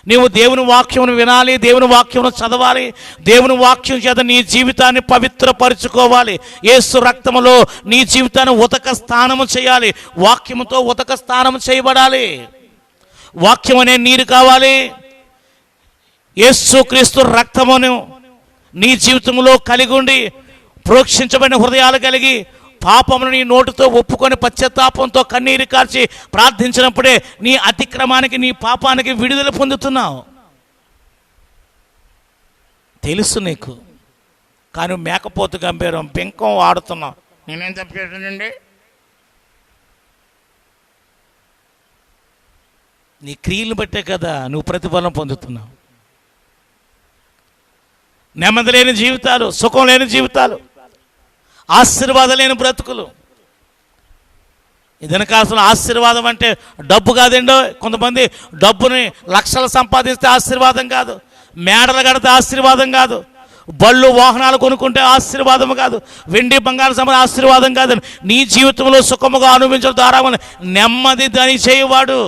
Speaker 1: నీవు దేవుని వాక్యమును వినాలి, దేవుని వాక్యమును చదవాలి, దేవుని వాక్యం చేత నీ జీవితాన్ని పవిత్రపరచుకోవాలి. యేసు రక్తములో నీ జీవితాన్ని ఉతక స్నానము చేయాలి, వాక్యముతో ఉతక స్నానము చేయబడాలి. వాక్యం అనే నీరు కావాలి. యేసు క్రీస్తు రక్తమును నీ జీవితంలో కలిగి ఉండి ప్రోక్షించబడిన హృదయాలు కలిగి పాపమును నీ నోటితో ఒప్పుకొని పశ్చాత్తాపంతో కన్నీరు కార్చి ప్రార్థించినప్పుడే నీ అతిక్రమానికి, నీ పాపానికి విడుదల పొందుతున్నావు. తెలుసు నీకు, కానీ మేకపోతు గంభీరం పెంకం వాడుతున్నావు. నేనేం తప్పేటండి? నీ క్రియలను బట్టే కదా నువ్వు ప్రతిఫలం పొందుతున్నావు. నెమ్మది లేని జీవితాలు, సుఖం లేని జీవితాలు, ఆశీర్వాదం లేని బ్రతుకులు. ఇదన కాసిన ఆశీర్వాదం అంటే డబ్బు కాదండో. కొంతమంది డబ్బుని లక్షలు సంపాదిస్తే ఆశీర్వాదం కాదు, మేడలు కడితే ఆశీర్వాదం కాదు, బళ్ళు వాహనాలు కొనుక్కుంటే ఆశీర్వాదం కాదు, వెండి బంగారు సంపద ఆశీర్వాదం కాదు. నీ జీవితంలో సుఖముగా అనుభవించడం ద్వారా నెమ్మది దాని చేయవాడు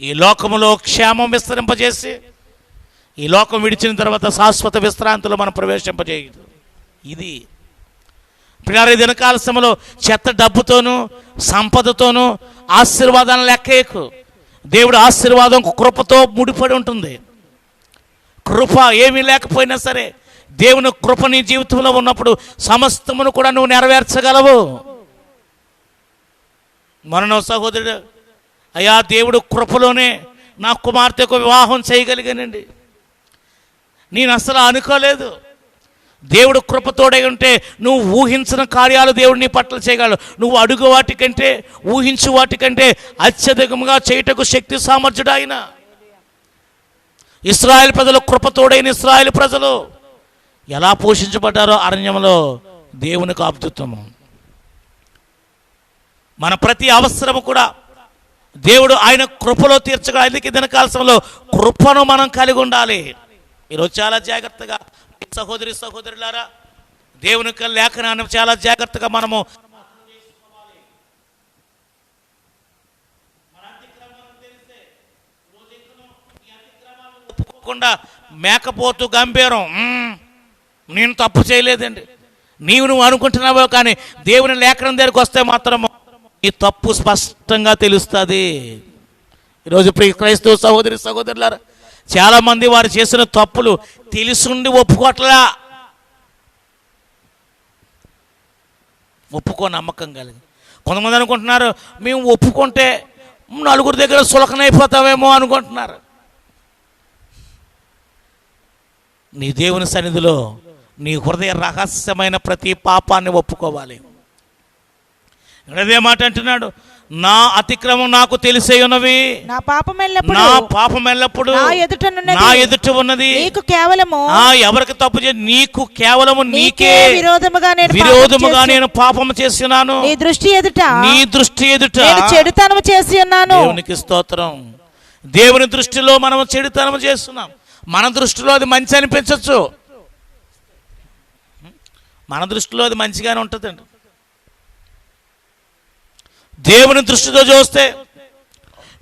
Speaker 1: ఈ లోకములో క్షేమం విస్తరింపజేసి ఈ లోకం విడిచిన తర్వాత శాశ్వత విశ్రాంతిలో మనం ప్రవేశింపజేయదు. ఇది పిల్లల దినకాల సమయంలో చెత్త డబ్బుతోనూ సంపదతోనూ ఆశీర్వాదాన్ని లెక్కకు. దేవుడు ఆశీర్వాదం కృపతో ముడిపడి ఉంటుంది. కృప ఏమీ లేకపోయినా సరే దేవుని కృప నీ జీవితంలో ఉన్నప్పుడు సమస్తమును కూడా నువ్వు నెరవేర్చగలవు. మరణ సహోదరుడు, అయ్యా దేవుడు కృపలోనే నా కుమార్తెకు వివాహం చేయగలిగానండి, నేను అసలు అనుకోలేదు. దేవుడు కృపతోడై ఉంటే నువ్వు ఊహించిన కార్యాలు దేవుడు నీ పట్ల చేయగలడు. నువ్వు అడుగు వాటికంటే, ఊహించు వాటికంటే అత్యధికంగా చేయుటకు శక్తి సామర్థ్యుడు ఆయన. ఇశ్రాయేలు ప్రజలు, కృపతోడైన ఇశ్రాయేలు ప్రజలు ఎలా పోషించబడ్డారో అరణ్యంలో దేవుని కాపుతుత్వము. మన ప్రతి అవసరము కూడా దేవుడు ఆయన కృపలో తీర్చగా. అందుకే దినకాలశంలో కృపను మనం కలిగి ఉండాలి. ఈరోజు చాలా జాగ్రత్తగా సహోదరి సహోదరులారా, దేవుని యొక్క లేఖనాన్ని చాలా జాగ్రత్తగా మనము ఒప్పుకోకుండా మేకపోతు గంభీరం, నేను తప్పు చేయలేదండి, నువ్వు అనుకుంటున్నావో, కానీ దేవుని లేఖనం దగ్గరికి వస్తే మాత్రము ఈ తప్పు స్పష్టంగా తెలుస్తుంది. ఈరోజు క్రైస్తవ సహోదరి సహోదరులారా, చాలామంది వారు చేసిన తప్పులు తెలుసుండి ఒప్పుకోవట్లా. ఒప్పుకో నమ్మకం కలిగి కొంతమంది అనుకుంటున్నారు, మేము ఒప్పుకుంటే నలుగురి దగ్గర సులకనైపోతామేమో అనుకుంటున్నారు. నీ దేవుని సన్నిధిలో నీ హృదయ రహస్యమైన ప్రతి పాపాన్ని ఒప్పుకోవాలి. అదే మాట అంటున్నాడు, నా అతిక్రమం నాకు తెలిసే ఉన్నవి,
Speaker 4: నా పాపం ఎల్లప్పుడు
Speaker 1: నా ఎదుట ఉన్నది.
Speaker 4: నీకు కేవలము
Speaker 1: ఎవరికి తప్పు చేసి నీకు కేవలము నీకే
Speaker 4: విరోధముగా
Speaker 1: నేను పాపము చేస్తున్నాను.
Speaker 4: నీ దృష్టి ఎదుట చెడుతనము చేసి ఉన్నాను.
Speaker 1: దేవునికి స్తోత్రం. దేవుని దృష్టిలో మనం చెడుతనము చేస్తున్నాం. మన దృష్టిలో అది మంచి అనిపించవచ్చు, మన దృష్టిలో అది మంచిగానే ఉంటుందండి. దేవుని దృష్టితో చూస్తే,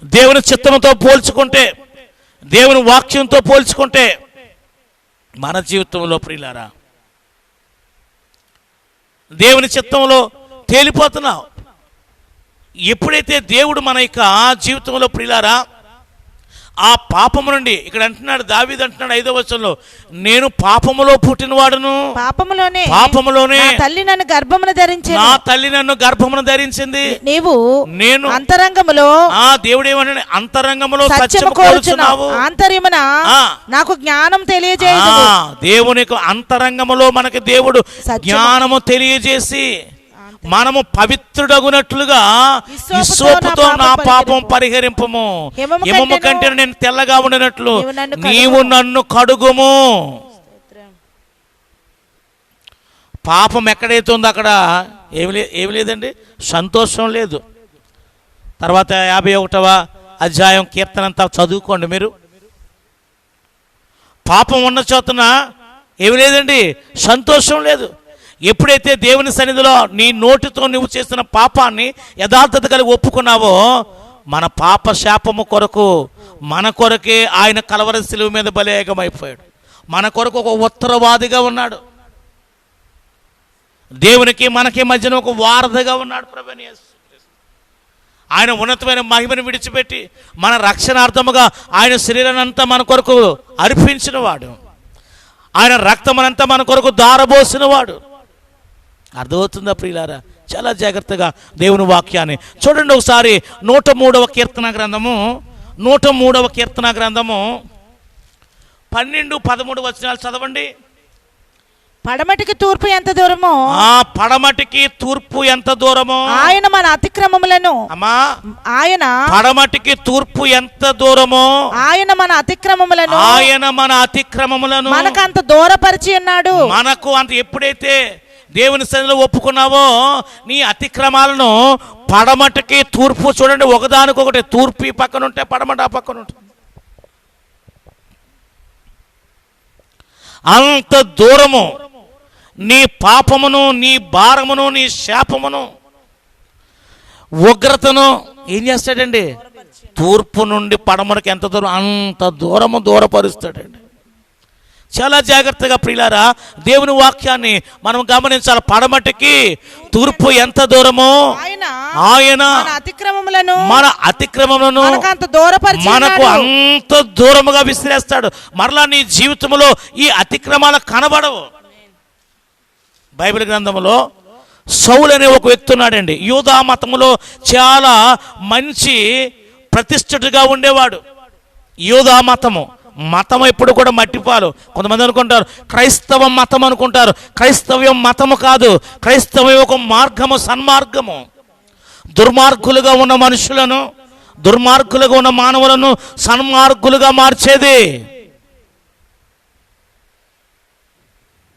Speaker 1: దేవుని చిత్తంతో పోల్చుకుంటే, దేవుని వాక్యంతో పోల్చుకుంటే మన జీవితంలో ప్రియులారా దేవుని చిత్తంలో తేలిపోతున్నావు. ఎప్పుడైతే దేవుడు మన యొక్క జీవితంలో ప్రియులారా ఆ పాపము నుండి, ఇక్కడ అంటున్నాడు దావీదు అంటున్నాడు 5వ వచనంలో, నేను పాపములో పుట్టినవాడును, పాపములోనే
Speaker 4: నా తల్లి నన్ను గర్భమును ధరించింది. నేను
Speaker 1: అంతరంగములో దేవుడు ఏమంటే అంతరంగములో సత్యము కోరుచున్నావు,
Speaker 4: ఆంతర్యమున నాకు జ్ఞానం తెలియజేయు.
Speaker 1: దేవుని అంతరంగములో మనకి దేవుడు జ్ఞానము తెలియజేసి మనము పవిత్రుడగునట్లుగా హిస్సోపుతో నా పాపం పరిహరింపము, హిమము కంటే నేను తెల్లగా ఉండినట్లు నీవు నన్ను కడుగుము. పాపం ఎక్కడైతే ఉందో అక్కడ ఏమి లేదండి, సంతోషం లేదు. తర్వాత 51వ అధ్యాయం కీర్తన అంతా చదువుకోండి మీరు. పాపం ఉన్న చోతన ఏమి లేదండి, సంతోషం లేదు. ఎప్పుడైతే దేవుని సన్నిధిలో నీ నోటితో నువ్వు చేసిన పాపాన్ని యథార్థత కలిగి ఒప్పుకున్నావో, మన పాప శాపము కొరకు మన కొరకే ఆయన కలవరి శిలువ మీద బలియాగమైపోయాడు. మన కొరకు ఒక ఉత్తరవాదిగా ఉన్నాడు. దేవునికి మనకి మధ్యన ఒక వారధిగా ఉన్నాడు ప్రభువైన యేసు. ఆయన ఉన్నతమైన మహిమను విడిచిపెట్టి మన రక్షణార్థముగా ఆయన శరీరాన్ని అంతా మన కొరకు అర్పించిన వాడు, ఆయన రక్తమనంతా మన కొరకు దారబోసిన వాడు. అర్థమవుతుందా ప్రియులారా? చాలా జాగ్రత్తగా దేవుని వాక్యాన్ని చూడండి ఒకసారి. 103వ కీర్తన గ్రంథము 12-13 వచనాలు చదవండి.
Speaker 4: పడమటికి తూర్పు ఎంత దూరమో,
Speaker 1: పడమటికి తూర్పు ఎంత దూరమో
Speaker 4: ఆయన మన అతిక్రమములను, ఆయన
Speaker 1: పడమటికి తూర్పు ఎంత దూరమో
Speaker 4: ఆయన మన అతిక్రమములను మనకు అంత దూరపరిచి ఉన్నాడు.
Speaker 1: మనకు అంత ఎప్పుడైతే దేవుని సన్నిధిలో ఒప్పుకున్నావో నీ అతిక్రమాలను పడమటికి తూర్పు, చూడండి ఒకదానికొకటి, తూర్పు ఈ పక్కన ఉంటే పడమట ఆ పక్కన ఉంటుంది, అంత దూరము నీ పాపమును, నీ భారమును, నీ శాపమును, ఉగ్రతను ఏం చేస్తాడండి? తూర్పు నుండి పడమరకు ఎంత దూరం, అంత దూరము దూరపరుస్తాడండి. చాలా జాగ్రత్తగా ప్రియులారా దేవుని వాక్యాన్ని మనం గమనించాలి. పడమటికి తూర్పు ఎంత దూరమో ఆయన మన అతిక్రమములను మనకు అంత దూరముగా విసిరేస్తాడు. మరలా నీ జీవితంలో ఈ అతిక్రమాలు కనబడవు. బైబిల్ గ్రంథంలో సౌలు అనే ఒక వ్యక్తి ఉన్నాడండి. యూదా మతములో చాలా మంచి ప్రతిష్ఠితుగా ఉండేవాడు. యూదా మతం ఎప్పుడు కూడా మట్టిపాలు. కొంతమంది అనుకుంటారు క్రైస్తవ మతం అనుకుంటారు. క్రైస్తవ్యం మతము కాదు, క్రైస్తవం ఒక మార్గము, సన్మార్గము. దుర్మార్గులుగా ఉన్న మనుషులను, దుర్మార్గులుగా ఉన్న మానవులను సన్మార్గులుగా మార్చేది.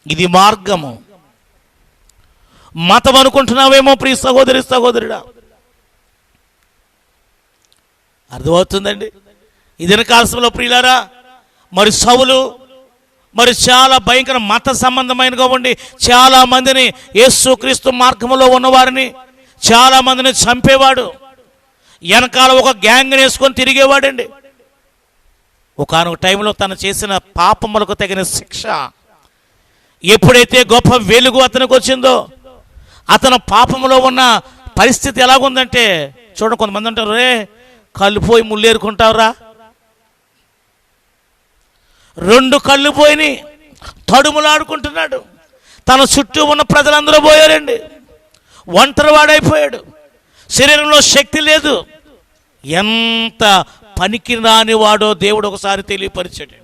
Speaker 1: ఇది మార్గము. మతం అనుకుంటున్నావేమో ప్రియ సహోదరి సహోదరుడా, అర్థమవుతుందండి? ఇదిన కాలంలో ప్రియులారా, మరి సౌలు మరి చాలా భయంకర మత సంబంధమైనగా ఉండి చాలా మందిని, యేసుక్రీస్తు మార్గంలో ఉన్నవారిని చాలా మందిని చంపేవాడు. వెనకాల ఒక గ్యాంగ్ని వేసుకొని తిరిగేవాడండి. ఒకనొక టైంలో తను చేసిన పాపములకు తగిన శిక్ష ఎప్పుడైతే గొప్ప వెలుగు అతనికి వచ్చిందో, అతను పాపములో ఉన్న పరిస్థితి ఎలాగుందంటే, చూడండి, కొంతమంది అంటారు, రే కళ్ళు పోయి ముళ్ళేరుకుంటావురా. 2 కళ్ళు పోయి తడుములాడుకుంటున్నాడు. తన చుట్టూ ఉన్న ప్రజలందరూ పోయారండి. ఒంటరివాడైపోయాడు. శరీరంలో శక్తి లేదు. ఎంత పనికి రాని వాడో దేవుడు ఒకసారి తెలియపరిచాడు.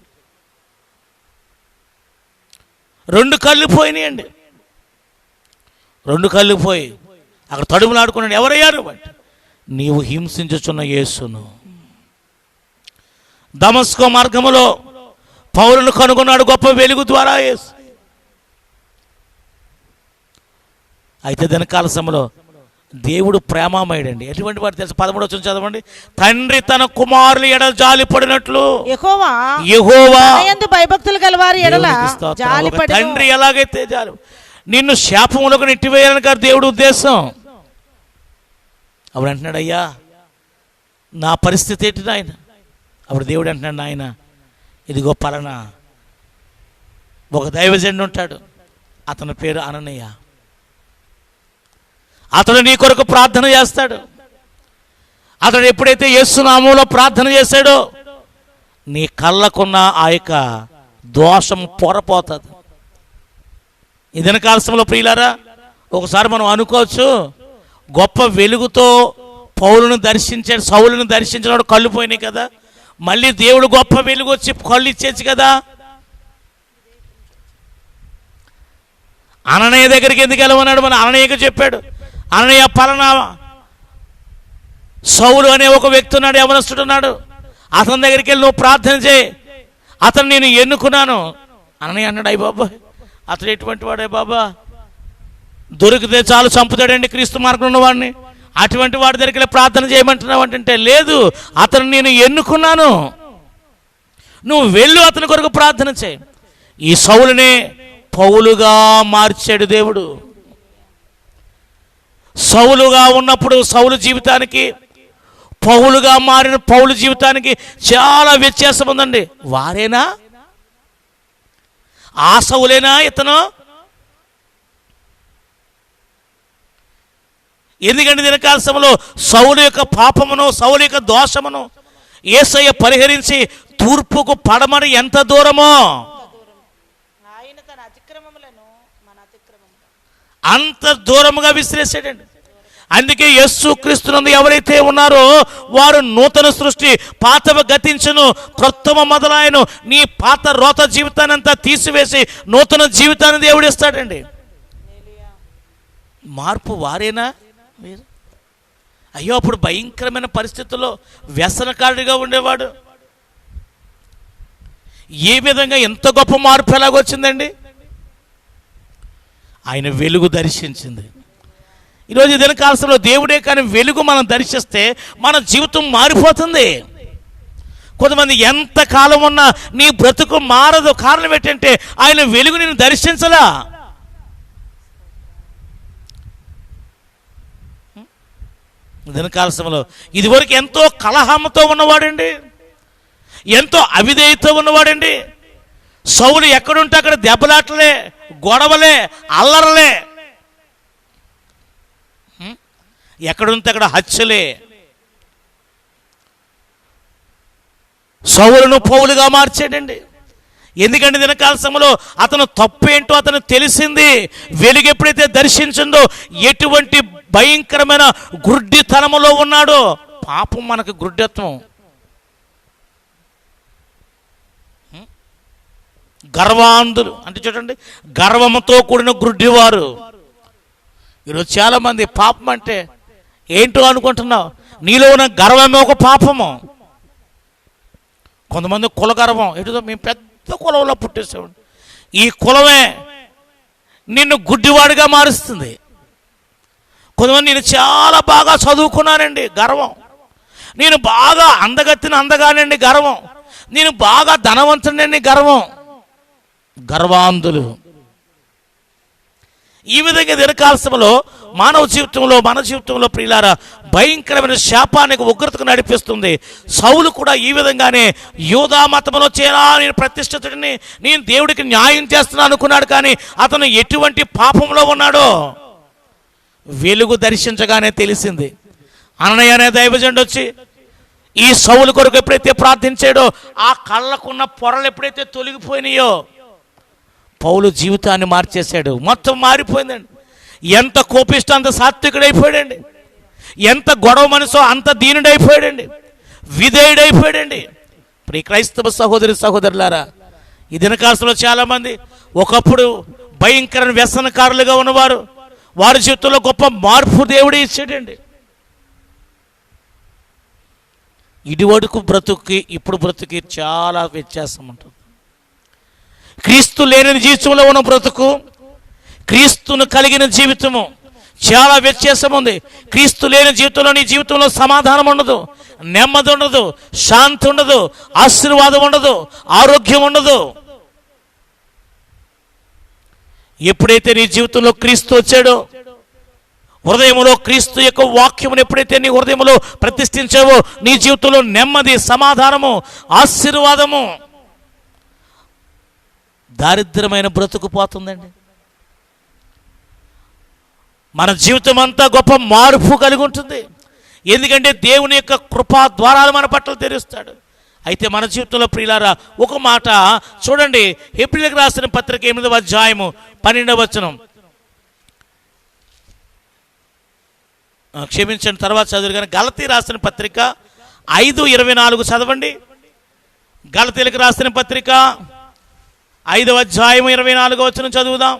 Speaker 1: 2 కళ్ళు పోయినాయండి. 2 కళ్ళు పోయి అక్కడ తడుములాడుకున్నాడు. ఎవరయ్యారు? నీవు హింసించుచున్న యేసును. దమస్కో మార్గములో పౌలును కనుగొన్నాడు గొప్ప వెలుగు ద్వారా యేసు. అయితే దానికాల సమయంలో దేవుడు ప్రేమమయుడండి. ఎటువంటి వాడు తెలుసు? 13వ వచనం చదవండి. తండ్రి తన కుమారులు ఎడల జాలి పడినట్లు యెహోవా
Speaker 4: యందు భయభక్తులు గలవారి ఎడల జాలి పడెను.
Speaker 1: తండ్రి ఎలాగైతే జాలి, నిన్ను శాపములకు నెట్టివేయాలని కాదు దేవుడు ఉద్దేశం. అప్పుడు అంటున్నాడు, అయ్యా నా పరిస్థితి ఏంటి నాయన? అప్పుడు దేవుడు అంటున్నాడు, నాయన ఇదిగో పలానా ఒక దైవజనుడు ఉంటాడు, అతని పేరు అననీయ. అతడు నీ కొరకు ప్రార్థన చేస్తాడు. అతడు ఎప్పుడైతే యేసు నామములో ప్రార్థన చేశాడో నీ కళ్ళకున్న ఆ యొక్క దోషం పొరపోతుంది. ఇదిన కాలంలో ప్రియులారా, ఒకసారి మనం అనుకోవచ్చు, గొప్ప వెలుగుతో పౌలును దర్శించాడు, సౌలును దర్శించినాడు, కళ్ళు పోయినాయి కదా, మళ్ళీ దేవుడు గొప్ప వెలుగు వచ్చి కళ్ళు ఇచ్చేసి కదా. అననీయ దగ్గరికి ఎందుకు వెళ్ళమన్నాడు? మన అననీయకు చెప్పాడు, అననీయ పలానా సౌలు అనే ఒక వ్యక్తి ఉన్నాడు, యవనస్తుడు ఉన్నాడు, అతని దగ్గరికి వెళ్ళి నువ్వు ప్రార్థన చేయి, అతను నేను ఎన్నుకున్నాను. అననీయ అన్నాడు, అయ్యి బాబా అతడు ఎటువంటి వాడే బాబా, దొరికితే చాలు చంపుతాడండి క్రీస్తు మార్గంలో ఉన్నవాడిని, అటువంటి వాడి దగ్గరికి వెళ్ళి ప్రార్థన చేయమంటున్నావు అంటే, లేదు అతను నేను ఎన్నుకున్నాను, నువ్వు వెళ్ళు అతని కొరకు ప్రార్థన చేయి. ఈ సౌలునే పౌలుగా మార్చాడు దేవుడు. సౌలుగా ఉన్నప్పుడు సౌలు జీవితానికి పౌలుగా మారిన పౌలు జీవితానికి చాలా వ్యత్యాసం ఉందండి. వారేనా? ఆ సౌలేనా ఇతను? ఎందుకంటే దినకాల సమయంలో సౌలు యొక్క పాపమును, సౌలు యొక్క దోషమును యేసయ్య పరిహరించి తూర్పుకు పడమని ఎంత దూరమో అంత దూరముగా విసిరేసాడండి. అందుకే యేసుక్రీస్తునందు ఎవరైతే ఉన్నారో వారు నూతన సృష్టి, పాతవ గతించును, క్రొత్తమ మొదలాయను. నీ పాత రోత జీవితాన్ని అంతా తీసివేసి నూతన జీవితాన్ని దేవుడు ఇస్తాడండి. మార్పు వారేనా? మీరు? అయ్యో అప్పుడు భయంకరమైన పరిస్థితుల్లో వ్యసనకారుడిగా ఉండేవాడు. ఏ విధంగా ఎంత గొప్ప మార్పు ఎలాగొచ్చిందండి? ఆయన వెలుగు దర్శించింది. ఈరోజు ఇదే కాలంలో దేవుడే కానీ వెలుగు మనం దర్శిస్తే మన జీవితం మారిపోతుంది. కొంతమంది ఎంత కాలం ఉన్నా నీ బ్రతుకు మారదు. కారణం ఏంటంటే ఆయన వెలుగు నేను దర్శించలా. దినకాలంలో ఇదివరకు ఎంతో కలహంతో ఉన్నవాడండి, ఎంతో అవిధేయతో ఉన్నవాడండి. సౌలు ఎక్కడుంటే అక్కడ దెబ్బలాటలే, గొడవలే, అల్లరలే, ఎక్కడుంటే అక్కడ హత్యలే. సౌలును పౌలుగా మార్చాడండి. ఎందుకంటే దినకాల సమయంలో అతను తప్పేంటో అతను తెలిసింది. వెలుగు ఎప్పుడైతే దర్శించిందో ఎటువంటి భయంకరమైన గుడ్డితనములో ఉన్నాడో. పాపం మనకు గుడ్డత్వం, గర్వాంధులు అంటే చూడండి, గర్వముతో కూడిన గుడ్డివారు. ఈరోజు చాలామంది పాపం అంటే ఏంటో అనుకుంటున్నావు. నీలో ఉన్న గర్వమే ఒక పాపము. కొంతమంది కుల గర్వం, ఎటుదో మేము పెద్ద కులంలో పుట్టేసామండి, ఈ కులమే నిన్ను గుడ్డివాడిగా మారుస్తుంది. కొంతమంది నేను చాలా బాగా చదువుకున్నానండి, గర్వం. నేను బాగా అందగానండి, గర్వం. నేను బాగా ధనవంతుడండి, గర్వం. గర్వాంధులు. ఈ విధంగా దినకాలశంలో మన జీవితంలో ప్రియులారా భయంకరమైన శాపానికి ఉగ్రతకు నడిపిస్తుంది. సౌలు కూడా ఈ విధంగానే యూదా మతంలో చేరా, నేను ప్రతిష్ఠితుడిని, నేను దేవుడికి న్యాయం చేస్తున్నాను అనుకున్నాడు. కానీ అతను ఎటువంటి పాపంలో ఉన్నాడో వెలుగు దర్శించగానే తెలిసింది. అననీయ అనే దైవజనుడు వచ్చి ఈ సౌలు కొరకు ఎప్పుడైతే ప్రార్థించాడో ఆ కళ్ళకున్న పొరలు ఎప్పుడైతే తొలగిపోయినాయో పౌలు జీవితాన్ని మార్చేశాడు. మొత్తం మారిపోయిందండి. ఎంత కోపిష్ట అంత సాత్వికుడైపోయాడండి. ఎంత గొడవ మనసో అంత దీనుడైపోయాడండి, విధేయుడైపోయాడండి. ఇప్పుడు ఈ క్రైస్తవ సహోదరులారా, ఈ దినకాలంలో చాలామంది ఒకప్పుడు భయంకర వ్యసనకారులుగా ఉన్నవారు, వారి జీవితంలో గొప్ప మార్పు దేవుడే ఇచ్చాడండి. ఇదివరకు బ్రతుకి ఇప్పుడు బ్రతుకి చాలా వ్యత్యాసం ఉంటుంది. క్రీస్తు లేని జీవితంలో ఉన్న బ్రతుకు, క్రీస్తును కలిగిన జీవితము చాలా వ్యత్యాసం ఉంది. క్రీస్తు లేని జీవితంలో నీ జీవితంలో సమాధానం ఉండదు, నెమ్మది ఉండదు, శాంతి ఉండదు, ఆశీర్వాదం ఉండదు, ఆరోగ్యం ఉండదు. ఎప్పుడైతే నీ జీవితంలో క్రీస్తు వచ్చాడో, హృదయంలో క్రీస్తు యొక్క వాక్యమును ఎప్పుడైతే నీ హృదయంలో ప్రతిష్ఠించావో నీ జీవితంలో నెమ్మది, సమాధానము, ఆశీర్వాదము, దారిద్రమైన బ్రతుకు పోతుందండి. మన జీవితం అంతా గొప్ప మార్పు కలిగి ఉంటుంది. ఎందుకంటే దేవుని యొక్క కృపా ద్వారాలు మన పట్ల తెరుస్తాడు. అయితే మన జీవితంలో ప్రియులారా ఒక మాట చూడండి, హెబ్రీయులకు రాసిన పత్రిక 8వ అధ్యాయము 12వ వచనం. క్షమించండి, తర్వాత చదువు. కానీ గలతీ రాసిన పత్రిక 5:24 చదవండి. గలతీలకు రాసిన పత్రిక 5వ అధ్యాయం 24వ వచనం చదువుదాం.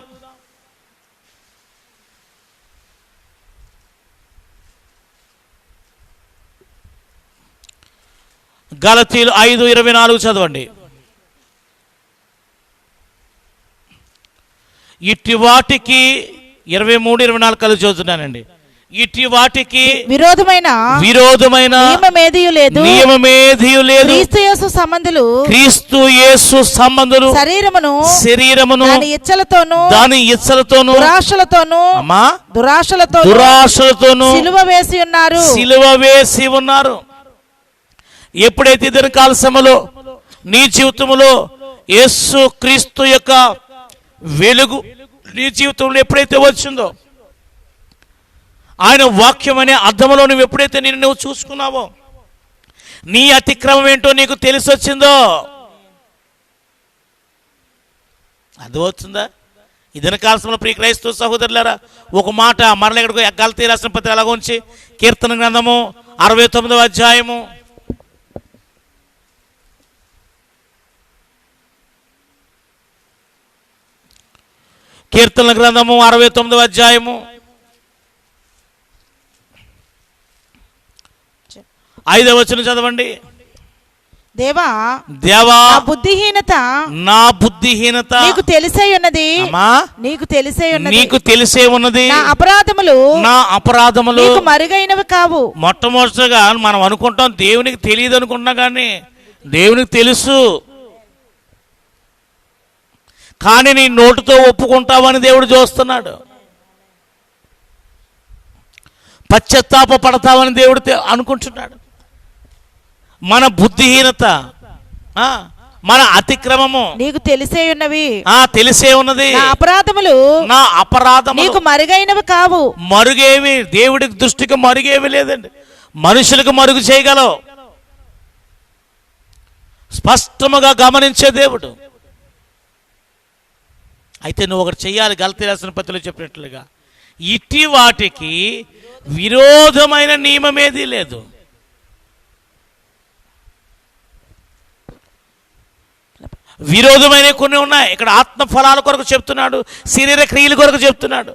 Speaker 1: గలతీలు 5:24 చదవండి. ఇట్టి వాటికి 23, 24 కలిసి చదువుతున్నానండి. ఇట్టి వాటికి విరోధమైన నియమమేదియు లేదు. క్రీస్తు యేసు సంబంధులు శరీరమును దాని ఇచ్చలతోను దురాశలతోను సిలువ వేసి ఉన్నారు. ఎప్పుడైతే ఇద్దరు కాలశములో నీ జీవితంలో యేసు క్రీస్తు యొక్క వెలుగు నీ జీవితంలో ఎప్పుడైతే వచ్చిందో, ఆయన వాక్యం అనే అర్థంలో నువ్వు ఎప్పుడైతే నువ్వు చూసుకున్నావో, నీ అతిక్రమం ఏంటో నీకు తెలిసి వచ్చిందో, అర్థమవుతుందా? ఇదన కాలంలో ప్రియ క్రైస్తవ సహోదరులారా ఒక మాట మరల ఎక్కడికి గలతీ రాసిన పత్రిక అలాగ ఉంచి కీర్తన గ్రంథము 69వ అధ్యాయము కీర్తన గ్రంథము 69వ అధ్యాయము 5వ వచనం చదవండి.
Speaker 4: దేవా
Speaker 1: నా బుద్ధిహీనత
Speaker 4: నీకు తెలిసే ఉన్నది. నా అపరాధములు నీకు మరుగైనవి కావు.
Speaker 1: మొట్టమొదటిగా మనం అనుకుంటాం దేవునికి తెలియదు అనుకుంటున్నాం, కానీ దేవునికి తెలుసు. కానీ నీ నోటితో ఒప్పుకుంటావని దేవుడు చూస్తున్నాడు. పశ్చాత్తాప పడతావని దేవుడు అనుకుంటున్నాడు. మన బుద్ధిహీనత, మన అతిక్రమము
Speaker 4: నీకు తెలిసే ఉన్నవి.
Speaker 1: తెలిసే ఉన్నది.
Speaker 4: నా అపరాధము నీకు మరుగైనవి కావు.
Speaker 1: మరుగేమి దేవుడికి దృష్టికి మరుగేమి లేదండి. మనుషులకు మరుగు చేయగలవు, స్పష్టముగా గమనించే దేవుడు. అయితే నువ్వు ఒకటి చెయ్యాలి. గలతీ రాసిన పత్రికలో చెప్పినట్లుగా ఇట్టి వాటికి విరోధమైన నియమమేదీ లేదు. విరోధమైన కొన్ని ఉన్నాయి. ఇక్కడ ఆత్మ ఫలాల కొరకు చెప్తున్నాడు, శరీర క్రియల కొరకు చెప్తున్నాడు.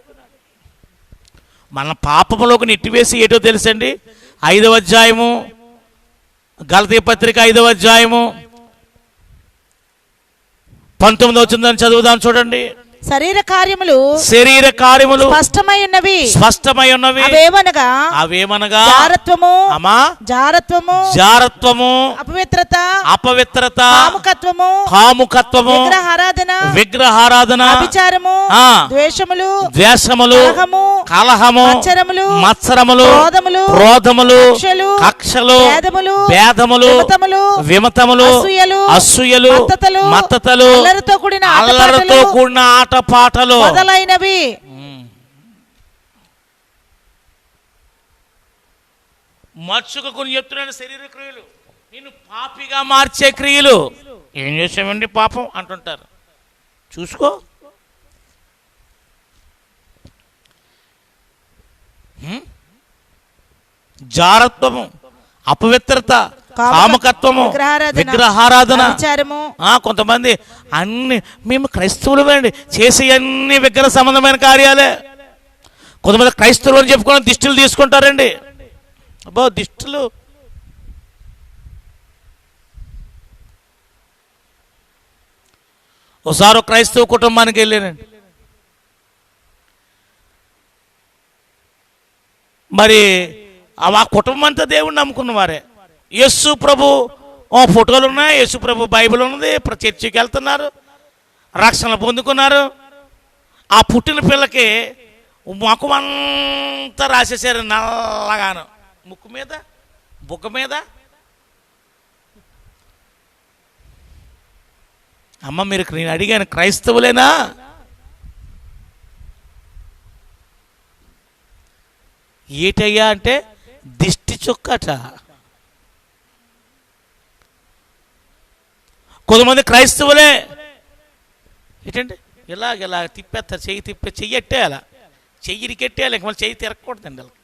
Speaker 1: మన పాపములోకి నెట్టివేసి ఏటో తెలుసండి. 5వ అధ్యాయము గలతీ పత్రిక 5వ అధ్యాయము 19వ వచనం చదువుదాం చూడండి.
Speaker 4: శరీర కార్యములు స్పష్టమై ఉన్నవి
Speaker 1: అవేమనగా
Speaker 4: జారత్వము
Speaker 1: అపవిత్రత
Speaker 4: కాముకత్వము
Speaker 1: విగ్రహారాధన ద్వేషములు కలహము మత్సరములు క్రోధములు కక్షలు భేదములు విమతములు అసూయలు మత్తతలు అల్లరితో కూడిన ఆటపాటలు
Speaker 4: మొదలైనవి.
Speaker 1: మచ్చుక కొన్ని చెప్తున్నాను. శరీర క్రియలు నిన్ను పాపిగా మార్చే క్రియలు. ఏం చేసామండి పాపం అంటుంటారు. చూసుకో. జారత్వము, అపవిత్రత, కామకత్వము, విగ్రహారాధన. కొంతమంది అన్ని మేము క్రైస్తవులమేండి చేసే అన్ని విగ్రహ సంబంధమైన కార్యాలే. కొంతమంది క్రైస్తవులు అని చెప్పుకొని దిష్టిలు తీసుకుంటారండి. అబ్బో దిష్టిలు. ఒకసారి క్రైస్తవ కుటుంబానికి వెళ్ళానండి. మరి ఆ కుటుంబం అంతా దేవుణ్ణి నమ్ముకున్న వారే. యేసు ప్రభు ఫోటోలు ఉన్నాయి, యేసు ప్రభు బైబిల్ ఉన్నది, చర్చికి వెళ్తున్నారు, రక్షణ పొందుకున్నారు. ఆ పుట్టిన పిల్లకి ముఖం అంతా రాసేసారు నల్లగాను, ముక్కు మీద బుగ్గ మీద. అమ్మ మీరు నేను అడిగాను క్రైస్తవులేనా? ఏటయ్యా అంటే దిష్టి చొక్కట. కొంతమంది క్రైస్తవులే ఏంటంటే ఇలా తిప్పేస్తారు, చెయ్యి ఎట్టేయాల, చెయ్యికి ఎట్టేయాలి, మళ్ళీ చెయ్యి తిరగకూడదండి వాళ్ళకి.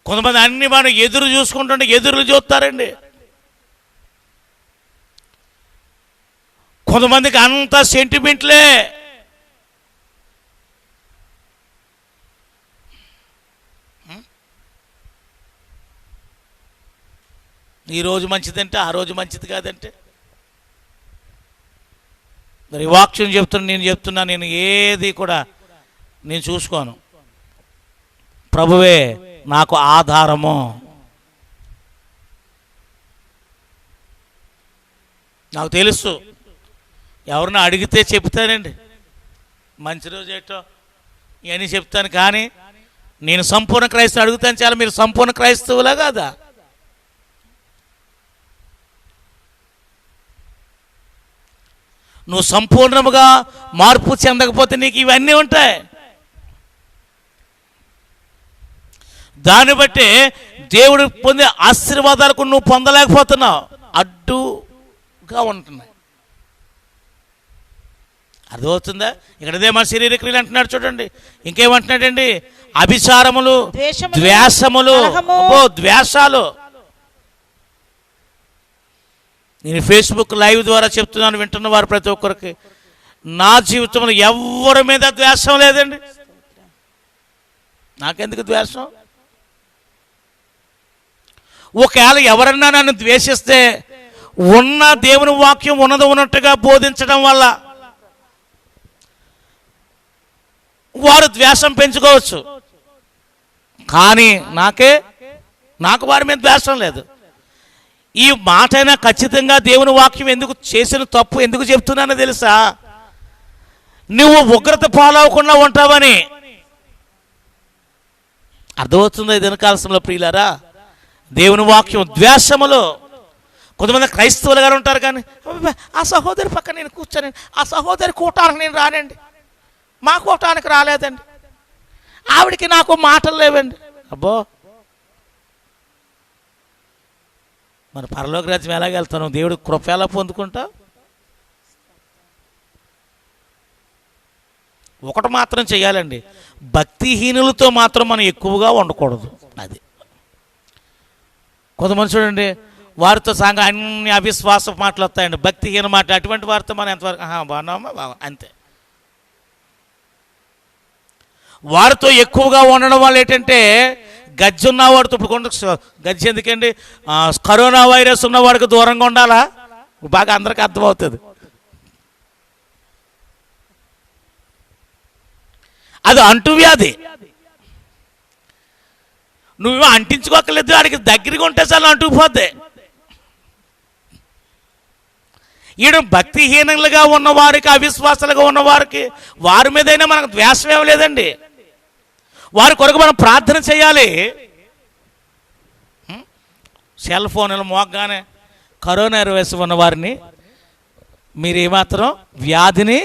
Speaker 1: కొంతమంది అన్ని మనం ఎదురు చూసుకుంటుంటే ఎదురులు చూస్తారండి. కొంతమందికి అంత సెంటిమెంట్లే. ఈరోజు మంచిదంటే ఆ రోజు మంచిది కాదంటే. మరి వాక్యం నేను చెప్తున్నా నేను ఏది కూడా నేను చూసుకోను. ప్రభువే నాకు ఆధారము. నాకు తెలుసు, ఎవరిని అడిగితే చెప్తానండి, మంచి రోజు ఏటో ఇవన్నీ చెప్తాను. కానీ నేను సంపూర్ణ క్రైస్తవుని అడుగుతాను, చాలా మీరు సంపూర్ణ క్రైస్తవులా కాదా? నువ్వు సంపూర్ణముగా మార్పు చెందకపోతే నీకు ఇవన్నీ ఉంటాయి. దాన్ని బట్టి దేవుడు పొందే ఆశీర్వాదాలకు నువ్వు పొందలేకపోతున్నావు, అడ్డుగా ఉంటున్నాయి. అర్థమవుతుందా? ఇక్కడదే మన శరీర క్రియలు అంటున్నాడు చూడండి. ఇంకేమంటున్నాడండి? అభిచారములు, ద్వేషములు, ద్వేషాలు. నేను ఫేస్బుక్ లైవ్ ద్వారా చెప్తున్నాను, వింటున్న వారు ప్రతి ఒక్కరికి. నా జీవితంలో ఎవరి మీద ద్వేషం లేదండి. నాకెందుకు ద్వేషం? ఒకవేళ ఎవరన్నా నన్ను ద్వేషిస్తే ఉన్న దేవుని వాక్యం ఉన్నట్టుగా బోధించడం వల్ల వారు ద్వేషం పెంచుకోవచ్చు. కానీ నాకు వారి మీద ద్వేషం లేదు. ఈ మాటైనా ఖచ్చితంగా దేవుని వాక్యం ఎందుకు చేసిన తప్పు ఎందుకు చెప్తున్నానో తెలుసా? నువ్వు ఉగ్రత పాలవకుండా ఉంటావని. అర్థమవుతుందా? ఇది కాలంలో ప్రియులారా, దేవుని వాక్యం ద్వేషములో కొంతమంది క్రైస్తవులు గారు ఉంటారు. కానీ ఆ సహోదరి పక్కన నేను కూర్చొని ఆ సహోదరి కూటానికి నేను రానండి, మా కూటానికి రాలేదండి, ఆవిడికి నాకు మాటలు లేవండి. అబ్బో, మన పరలోక రాజ్యం ఎలాగెళ్తాను? దేవుడు కృప ఎలా పొందుకుంటావు? ఒకటి మాత్రం చేయాలండి, భక్తిహీనులతో మాత్రం మనం ఎక్కువగా ఉండకూడదు. అది కొంతమంది చూడండి, వారితో అన్ని అవిశ్వాస మాటలు వస్తాయండి, భక్తిహీన మాట. అటువంటి వారితో మనం ఎంతవరకు బాగున్నామా బాగా అంతే. వారితో ఎక్కువగా ఉండడం వల్ల ఏంటంటే గజ్జి ఉన్నవాడితో ఇప్పుడు గజ్జి ఎందుకండి, కరోనా వైరస్ ఉన్నవాడికి దూరంగా ఉండాలా? బాగా అందరికీ అర్థమవుతుంది. అది అంటువ్యాధి. నువ్వు అంటించుకోకలేదు, వాడికి దగ్గరగా ఉంటే చాలా అంటుకుపోద్ది. ఈడు భక్తిహీనులుగా ఉన్నవారికి, అవిశ్వాసాలుగా ఉన్నవారికి, వారి మీదైనా మనకు ద్వేషం ఏం లేదండి. వారి కొరకు మనం ప్రార్థన చేయాలి. సెల్ ఫోన్లు మోగ్గానే కరోనా వైరస్ ఉన్నవారిని మీరు ఏమాత్రం వ్యాధిని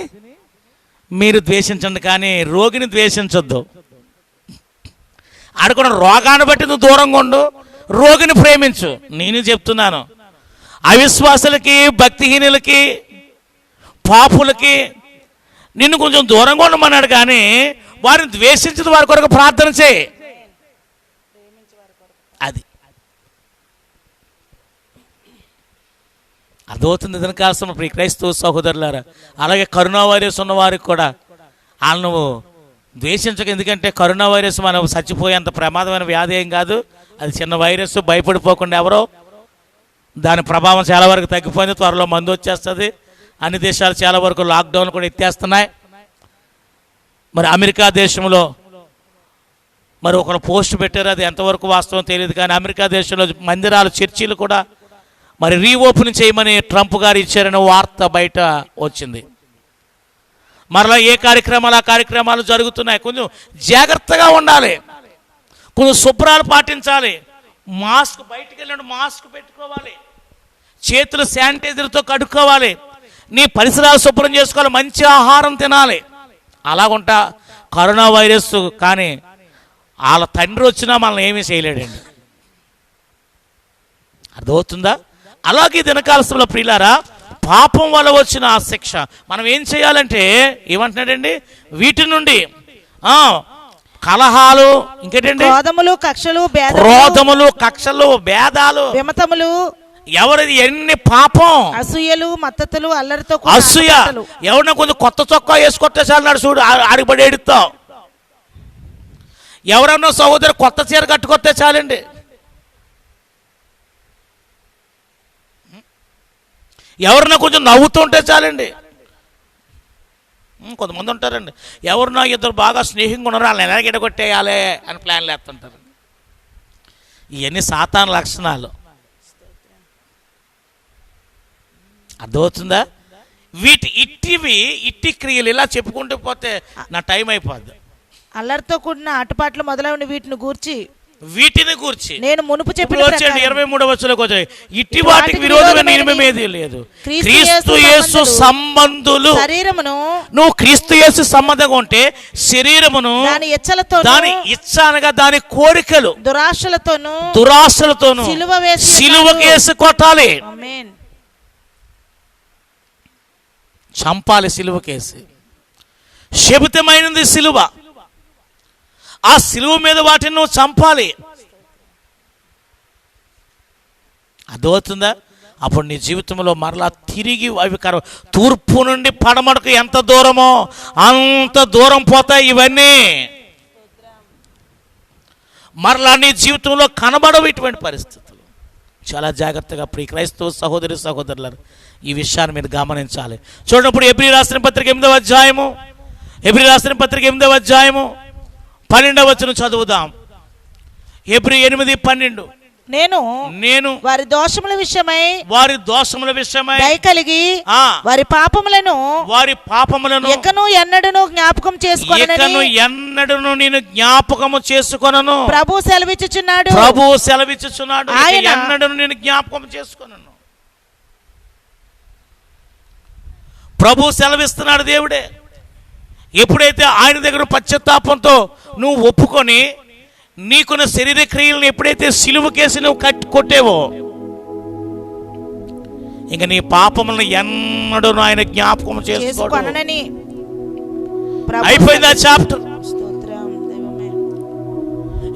Speaker 1: మీరు ద్వేషించండి, కానీ రోగిని ద్వేషించొద్దు. ఆడుకున్న రోగాన్ని బట్టి నువ్వు దూరంగా ఉండు, రోగిని ప్రేమించు. నేను చెప్తున్నాను, అవిశ్వాసులకి, భక్తిహీనులకి, పాపులకి నిన్ను కొంచెం దూరంగా ఉండమన్నాడు, కానీ వారిని ద్వేషించదు, వారి కొరకు ప్రార్థన చేయి. అది అర్థమవుతుంది. దానికోసం ఇప్పుడు క్రైస్తవ సహోదరులారా, అలాగే కరోనా వైరస్ ఉన్న వారికి కూడా వాళ్ళు నువ్వు ద్వేషించక. ఎందుకంటే కరోనా వైరస్ మనం చచ్చిపోయేంత ప్రమాదమైన వ్యాధి ఏం కాదు. అది చిన్న వైరస్, భయపడిపోకుండా ఎవరో. దాని ప్రభావం చాలా వరకు తగ్గిపోయింది, త్వరలో మందు వచ్చేస్తుంది. అన్ని దేశాలు చాలా వరకు లాక్డౌన్ కూడా ఎత్తేస్తున్నాయి. మరి అమెరికా దేశంలో మరి ఒకరు పోస్ట్ పెట్టారు, అది ఎంతవరకు వాస్తవం తెలియదు, కానీ అమెరికా దేశంలో మందిరాలు, చర్చిలు కూడా మరి రీఓపెన్ చేయమని ట్రంప్ గారు ఇచ్చారనే వార్త బయట వచ్చింది. మరలా ఏ కార్యక్రమాలు ఆ కార్యక్రమాలు జరుగుతున్నాయి. కొంచెం జాగ్రత్తగా ఉండాలి, కొంచెం శుభ్రాలు పాటించాలి. మాస్క్, బయటికి వెళ్ళినప్పుడు మాస్క్ పెట్టుకోవాలి, చేతులు శానిటైజర్తో కడుక్కోవాలి, నీ పరిసరాలు శుభ్రం చేసుకోవాలి, మంచి ఆహారం తినాలి. అలాగుంటా కరోనా వైరస్ కానీ వాళ్ళ తండ్రి వచ్చినా మనల్ని ఏమీ చేయలేడండి. అర్థమవుతుందా? అలాగే దినకాలస్తుల ప్రియులారా, పాపం వల్ల వచ్చిన ఆ శిక్ష మనం ఏం చేయాలంటే ఏమంటున్నాడండి, వీటి నుండి కలహాలు, ఇంకేంటండి,
Speaker 4: క్రోధములు, కక్షలు, భేదాలు, విమతములు,
Speaker 1: ఎవరిది ఎన్ని పాపం,
Speaker 4: అసూయలు, మత్తతులు, అల్లరితో
Speaker 1: అసూయ. ఎవరిన కొంచెం కొత్త చొక్కా వేసుకొస్తే చాలు చూడు ఆడిపడి ఏడుస్తాం. ఎవరన్నా సహోదరు కొత్త చీర కట్టుకొస్తే చాలండి. ఎవరన్నా కొంచెం నవ్వుతుంటే చాలండి. కొంతమంది ఉంటారండి, ఎవరన్నా ఇద్దరు బాగా స్నేహంగా ఉన్నారు, వాళ్ళని ఎలా గిడగొట్టేయాలి అని ప్లాన్లు వేస్తుంటారు. ఇవన్నీ సాతాను లక్షణాలు. అర్థమవుతుందా? ఇట్టి క్రియలు ఇలా చెప్పుకుంటూ పోతే నా టైం అయిపోద్ది.
Speaker 4: అల్లరితో కూడిన ఆటపాటలు మొదలైన వీటిని గూర్చి
Speaker 1: నేను మునుపు చెప్పిన 23వ వచనంలోకి వచ్చాయి. ఇట్టి వాటికి విరోధమైన నియమం ఏదీ లేదు. క్రీస్తు యేసు సంబంధులు,
Speaker 4: శరీరమును,
Speaker 1: నువ్వు క్రీస్తు యేసు సంబంధంగా ఉంటే శరీరమును దాని ఇచ్చ అనగా దాని కోరికలు, దురాశలతోను సిలువకేసి కొట్టాలి, చంపాలి. సిలువకేసి శపితమైనది సిలువ. ఆ సిలువ మీద వాటిని నువ్వు చంపాలి. అర్థమవుతుందా? అప్పుడు నీ జీవితంలో మరలా తిరిగి అవి తూర్పు నుండి పడమరకు ఎంత దూరమో అంత దూరం పోతాయి ఇవన్నీ. మరలా నీ జీవితంలో కనబడవు ఇటువంటి పరిస్థితులు. చాలా జాగ్రత్తగా ప్రియ క్రైస్తవ సహోదరి సహోదరులారు ఈ విషయాన్ని మీరు గమనించాలి. చూడప్పుడు హెబ్రీ రాసిన పత్రిక 8వ అధ్యాయము, హెబ్రీ రాసిన పత్రిక 8వ అధ్యాయము 12వ వచనం చదువుదాం. హెబ్రీ 8:12. నేను
Speaker 4: వారి దోషముల విషయమై దయ కలిగి వారి పాపములను ఎక్కను ఎన్నడను జ్ఞాపకం
Speaker 1: ఎన్నడను నేను జ్ఞాపకము చేసుకొనను.
Speaker 4: ప్రభు సెలవిచ్చుచున్నాడు,
Speaker 1: ఎన్నడను నేను జ్ఞాపకం చేసుకొనను. ప్రభు సెలవిస్తున్నాడు దేవుడే. ఎప్పుడైతే ఆయన దగ్గర పశ్చాత్తాపంతో నువ్వు ఒప్పుకొని నీకున్న శరీర క్రియలను ఎప్పుడైతే సిలువకేసి నువ్వు కొట్టేవో, ఇంక నీ పాపములను ఎన్నడూ ఆయన జ్ఞాపకం చేసుకోనని అయిపోయింది ఆ చాప్టర్.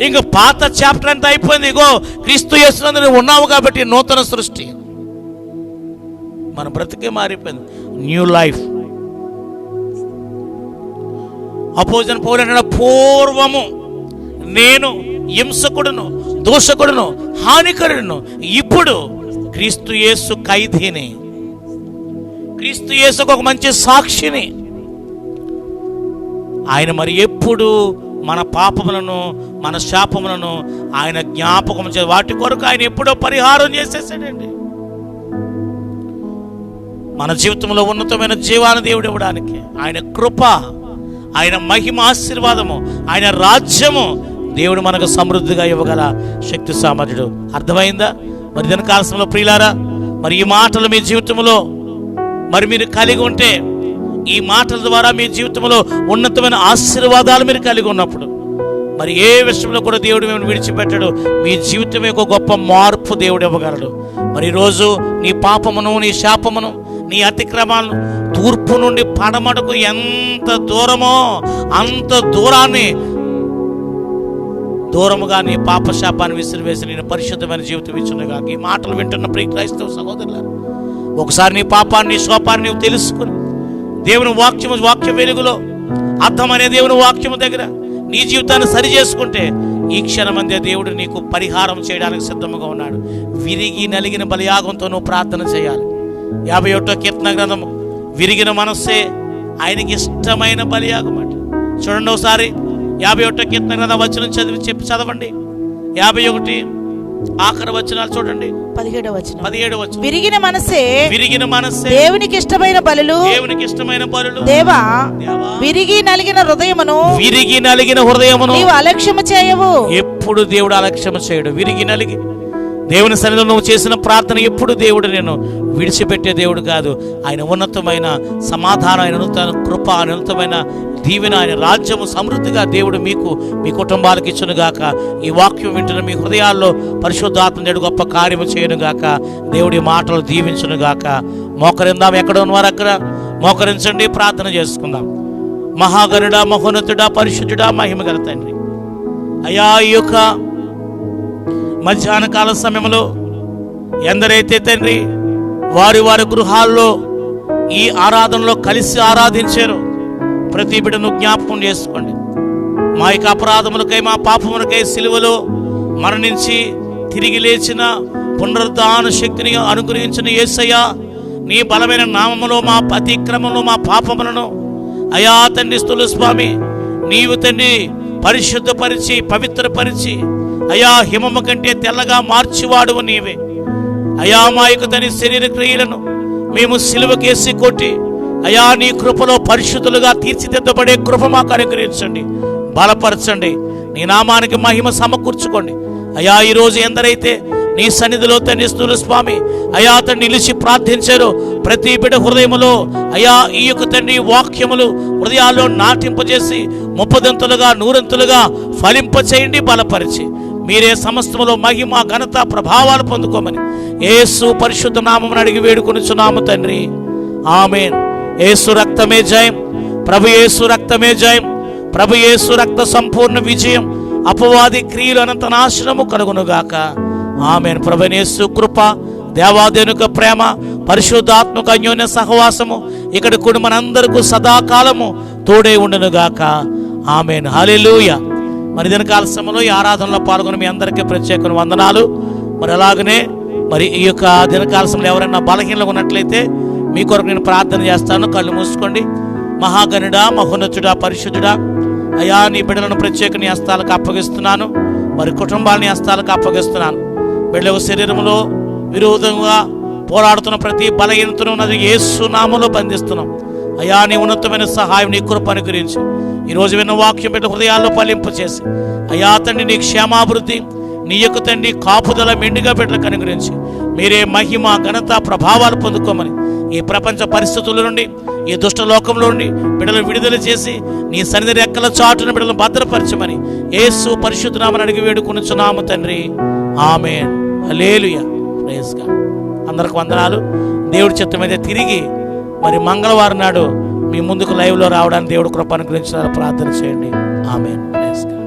Speaker 1: ఇంక పాత చాప్టర్ అంతా అయిపోయింది. ఇగో క్రీస్తు యేసునందు నువ్వు ఉన్నావు కాబట్టి నూతన సృష్టి, మన బ్రతికే మారిపోయింది. New life. అపోస్తలుడైన పౌలు అన్నాడు, పూర్వము నేను హింసకుడును, దోషకుడును, హానికరుడును, ఇప్పుడు క్రీస్తు యేసు ఖైదీని, క్రీస్తు యేసుకు ఒక మంచి సాక్షిని. ఆయన మరి ఎప్పుడు మన పాపములను, మన శాపములను ఆయన జ్ఞాపకం చే వాటి కొరకు ఆయన ఎప్పుడో పరిహారం చేసేసాడండి. మన జీవితంలో ఉన్నతమైన జీవాన్ని దేవుడు ఇవ్వడానికి ఆయన కృప, ఆయన మహిమ, ఆశీర్వాదము, ఆయన రాజ్యము దేవుడు మనకు సమృద్ధిగా ఇవ్వగల శక్తి సామర్థ్యుడు. అర్థమైందా? మరి దాని కాలంలో ప్రియులారా, మరి ఈ మాటలు మీ జీవితంలో మరి మీరు కలిగి ఉంటే, ఈ మాటల ద్వారా మీ జీవితంలో ఉన్నతమైన ఆశీర్వాదాలు మీరు కలిగి ఉన్నప్పుడు, మరి ఏ విషయంలో కూడా దేవుడు మిమ్మల్ని విడిచిపెట్టాడు. మీ జీవితమే ఒక గొప్ప మార్పు దేవుడు ఇవ్వగలడు. మరి ఈరోజు నీ పాపమును, నీ శాపమును, నీ అతిక్రమాలను తూర్పు నుండి పడమటకు ఎంత దూరమో అంత దూరముగా నీ పాప శాపాన్ని విసిరివేసి నేను పరిశుద్ధమైన జీవితం ఇచ్చునుగా. ఈ మాటలు వింటున్న ప్రియ క్రైస్తవ సహోదరులారా, ఒకసారి నీ పాపాన్ని, నీ శోపాన్ని నీవు తెలుసుకుని దేవుని వాక్య వెలుగులో, అర్థమనే దేవుని వాక్యము దగ్గర నీ జీవితాన్ని సరి చేసుకుంటే ఈ క్షణమందే దేవుడు నీకు పరిహారం చేయడానికి సిద్ధంగా ఉన్నాడు. విరిగి నలిగిన బలియాగంతో నువ్వు ప్రార్థన చేయాలి. 51వ కీర్తన గ్రంథము, విరిగిన మనస్సే ఆయనకి ఇష్టమైన బలియాగం అంట. చూడండి ఒకసారి 51వ కీర్తన గ్రంథం వచనం చదవండి. 51 ఆఖరి వచనాలు చూడండి.
Speaker 2: 17వ వచనం.
Speaker 4: విరిగిన మనసే
Speaker 3: దేవునికి ఇష్టమైన బలులు
Speaker 4: దేవా, విరిగి నలిగిన హృదయమును
Speaker 3: నీవు అలక్ష్యము చేయవు.
Speaker 1: ఎప్పుడు దేవుడు అలక్ష్యము చేయడు. విరిగి నలిగి దేవుని సన్నిధిలో నువ్వు చేసిన ప్రార్థన ఎప్పుడు దేవుడు నేను విడిచిపెట్టే దేవుడు కాదు. ఆయన ఉన్నతమైన సమాధానం, ఆయన ఉన్నతమైన కృప, ఆయన ఉన్నతమైన దీవెన, ఆయన రాజ్యము సమృద్ధిగా దేవుడు మీకు, మీ కుటుంబాలకు ఇచ్చునుగాక. ఈ వాక్యం వింటున్న మీ హృదయాల్లో పరిశుద్ధాత్మ దేవుడు గొప్ప కార్యము చేయనుగాక. దేవుడి మాటలు దీవించునుగాక. మోకరిందాం. ఎక్కడ ఉన్నవారు అక్కడ మోకరించండి, ప్రార్థన చేసుకుందాం. మహాగణుడా, మహోన్నతుడా, పరిశుద్ధుడా, మహిమగల తండ్రి, అయ్యా ఈ యొక్క మధ్యాహ్న కాల సమయంలో ఎందరైతే తండ్రి వారి వారి గృహాల్లో ఈ ఆరాధనలో కలిసి ఆరాధించారు, ప్రతి బిడ్డను జ్ఞాపకం చేసుకోండి. మా యొక్క అపరాధములకై, మా పాపములకై సిలువలో మరణించి తిరిగి లేచిన పునరుద్ధాన శక్తిని అనుగ్రహించిన యేసయ్య, నీ బలమైన నామములో మా అతిక్రమములు, మా పాపములను అయా తండ్రి స్తులు స్వామి, నీవు తండ్రి పరిశుద్ధపరిచి, పవిత్రపరిచి, అయా హిమము కంటే తెల్లగా మార్చివాడువు నీవే. అయా మా యొక్క తండ్రి శరీర క్రియలను మేము సిలువకేసి కొట్టి, అయా నీ కృపలో పరిశుద్ధులుగా తీర్చిదిద్దబడే కృప మాకు అనుగ్రహించండి, బలపరచండి. నీ నామానికి మహిమ సమకూర్చుకోండి. అయా ఈరోజు ఎందరైతే నీ సన్నిధిలో తండ్రి స్తులు స్వామి అయా తండ్రి నిలిచి ప్రార్థించారో, ప్రతి బిడ్డ హృదయములో అయా ఈ యొక్క తండ్రి వాక్యములు హృదయాల్లో నాటింపజేసి 30 100 ఫలింపచేయండి, బలపరిచి మీరే సమస్తములో మహిమ, ఘనత, ప్రభావాలు పొందుకోమని యేసు పరిశుద్ధ నామమును అడిగి వేడుకొనుచున్నాము తండ్రి. ఆమేన్. యేసు రక్తమే జయం, ప్రభు యేసు రక్తమే జయం, ప్రభు యేసు రక్త సంపూర్ణ విజయం, అపవాది క్రియలు అనంత నాశనము కలుగునుగాక. ఆమేన్. ప్రభు యేసు కృప, దేవాదేవుని ప్రేమ, పరిశుద్ధాత్మక అన్యోన్య సహవాసము ఇక్కడ కూడా మనందరికీ సదాకాలము తోడే ఉండునుగాక. ఆమేన్. హల్లెలూయా. మరి దినకాల సమయంలో ఈ ఆరాధనలో పాల్గొని మీ అందరికీ ప్రత్యేక వందనాలు. మరి అలాగనే మరి ఈ యొక్క దినకాల సమయంలో ఎవరైనా బలహీనగా ఉన్నట్లయితే మీ కొరకు నేను ప్రార్థన చేస్తాను. కళ్ళు మూసుకోండి. మహాగణుడా, మహోన్నతుడా, పరిశుద్ధుడా, అయా నీ బిడ్డలను ప్రత్యేక నీ హస్తాలకు అప్పగిస్తున్నాను. మరి కుటుంబాలని హస్తాలకు అప్పగిస్తున్నాను. బిడ్డల శరీరంలో విరోధంగా పోరాడుతున్న ప్రతి బలహీనతను ఉన్నది యేసు నామములో బంధిస్తున్నాం. అయా నీ ఉన్నతమైన సహాయం, నీ కృప అనుగ్రహించి ఈరోజు విన్న వాక్యం బిడ్డ హృదయాల్లో ఫలింపు చేసి అయా తండ్రి నీ క్షేమాభివృద్ధి, నీ యొక్క తండ్రి కాపుదల మెండుగా బిడ్డలకు అనుగ్రహించి మీరే మహిమ, ఘనత, ప్రభావాలు పొందుకోమని ఈ ప్రపంచ పరిస్థితుల నుండి, ఈ దుష్ట లోకంలో నుండి బిడ్డలను విడుదల చేసి నీ సన్నిధి రెక్కల చాటున బిడ్డలను భద్రపరచమని యేసు పరిశుద్ధ నామమున అడిగి వేడుకొనుచున్నాము తండ్రి. ఆమేన్. హల్లెలూయా. Praise God. అందరికి వందనాలు. దేవుడి చిత్తం మీద తిరిగి మరి మంగళవారం నాడు మీ ముందుకు లైవ్లో రావడానికి దేవుడు కృప అనుగ్రహించాలని ప్రార్థన చేయండి. ఆమేన్. Praise God.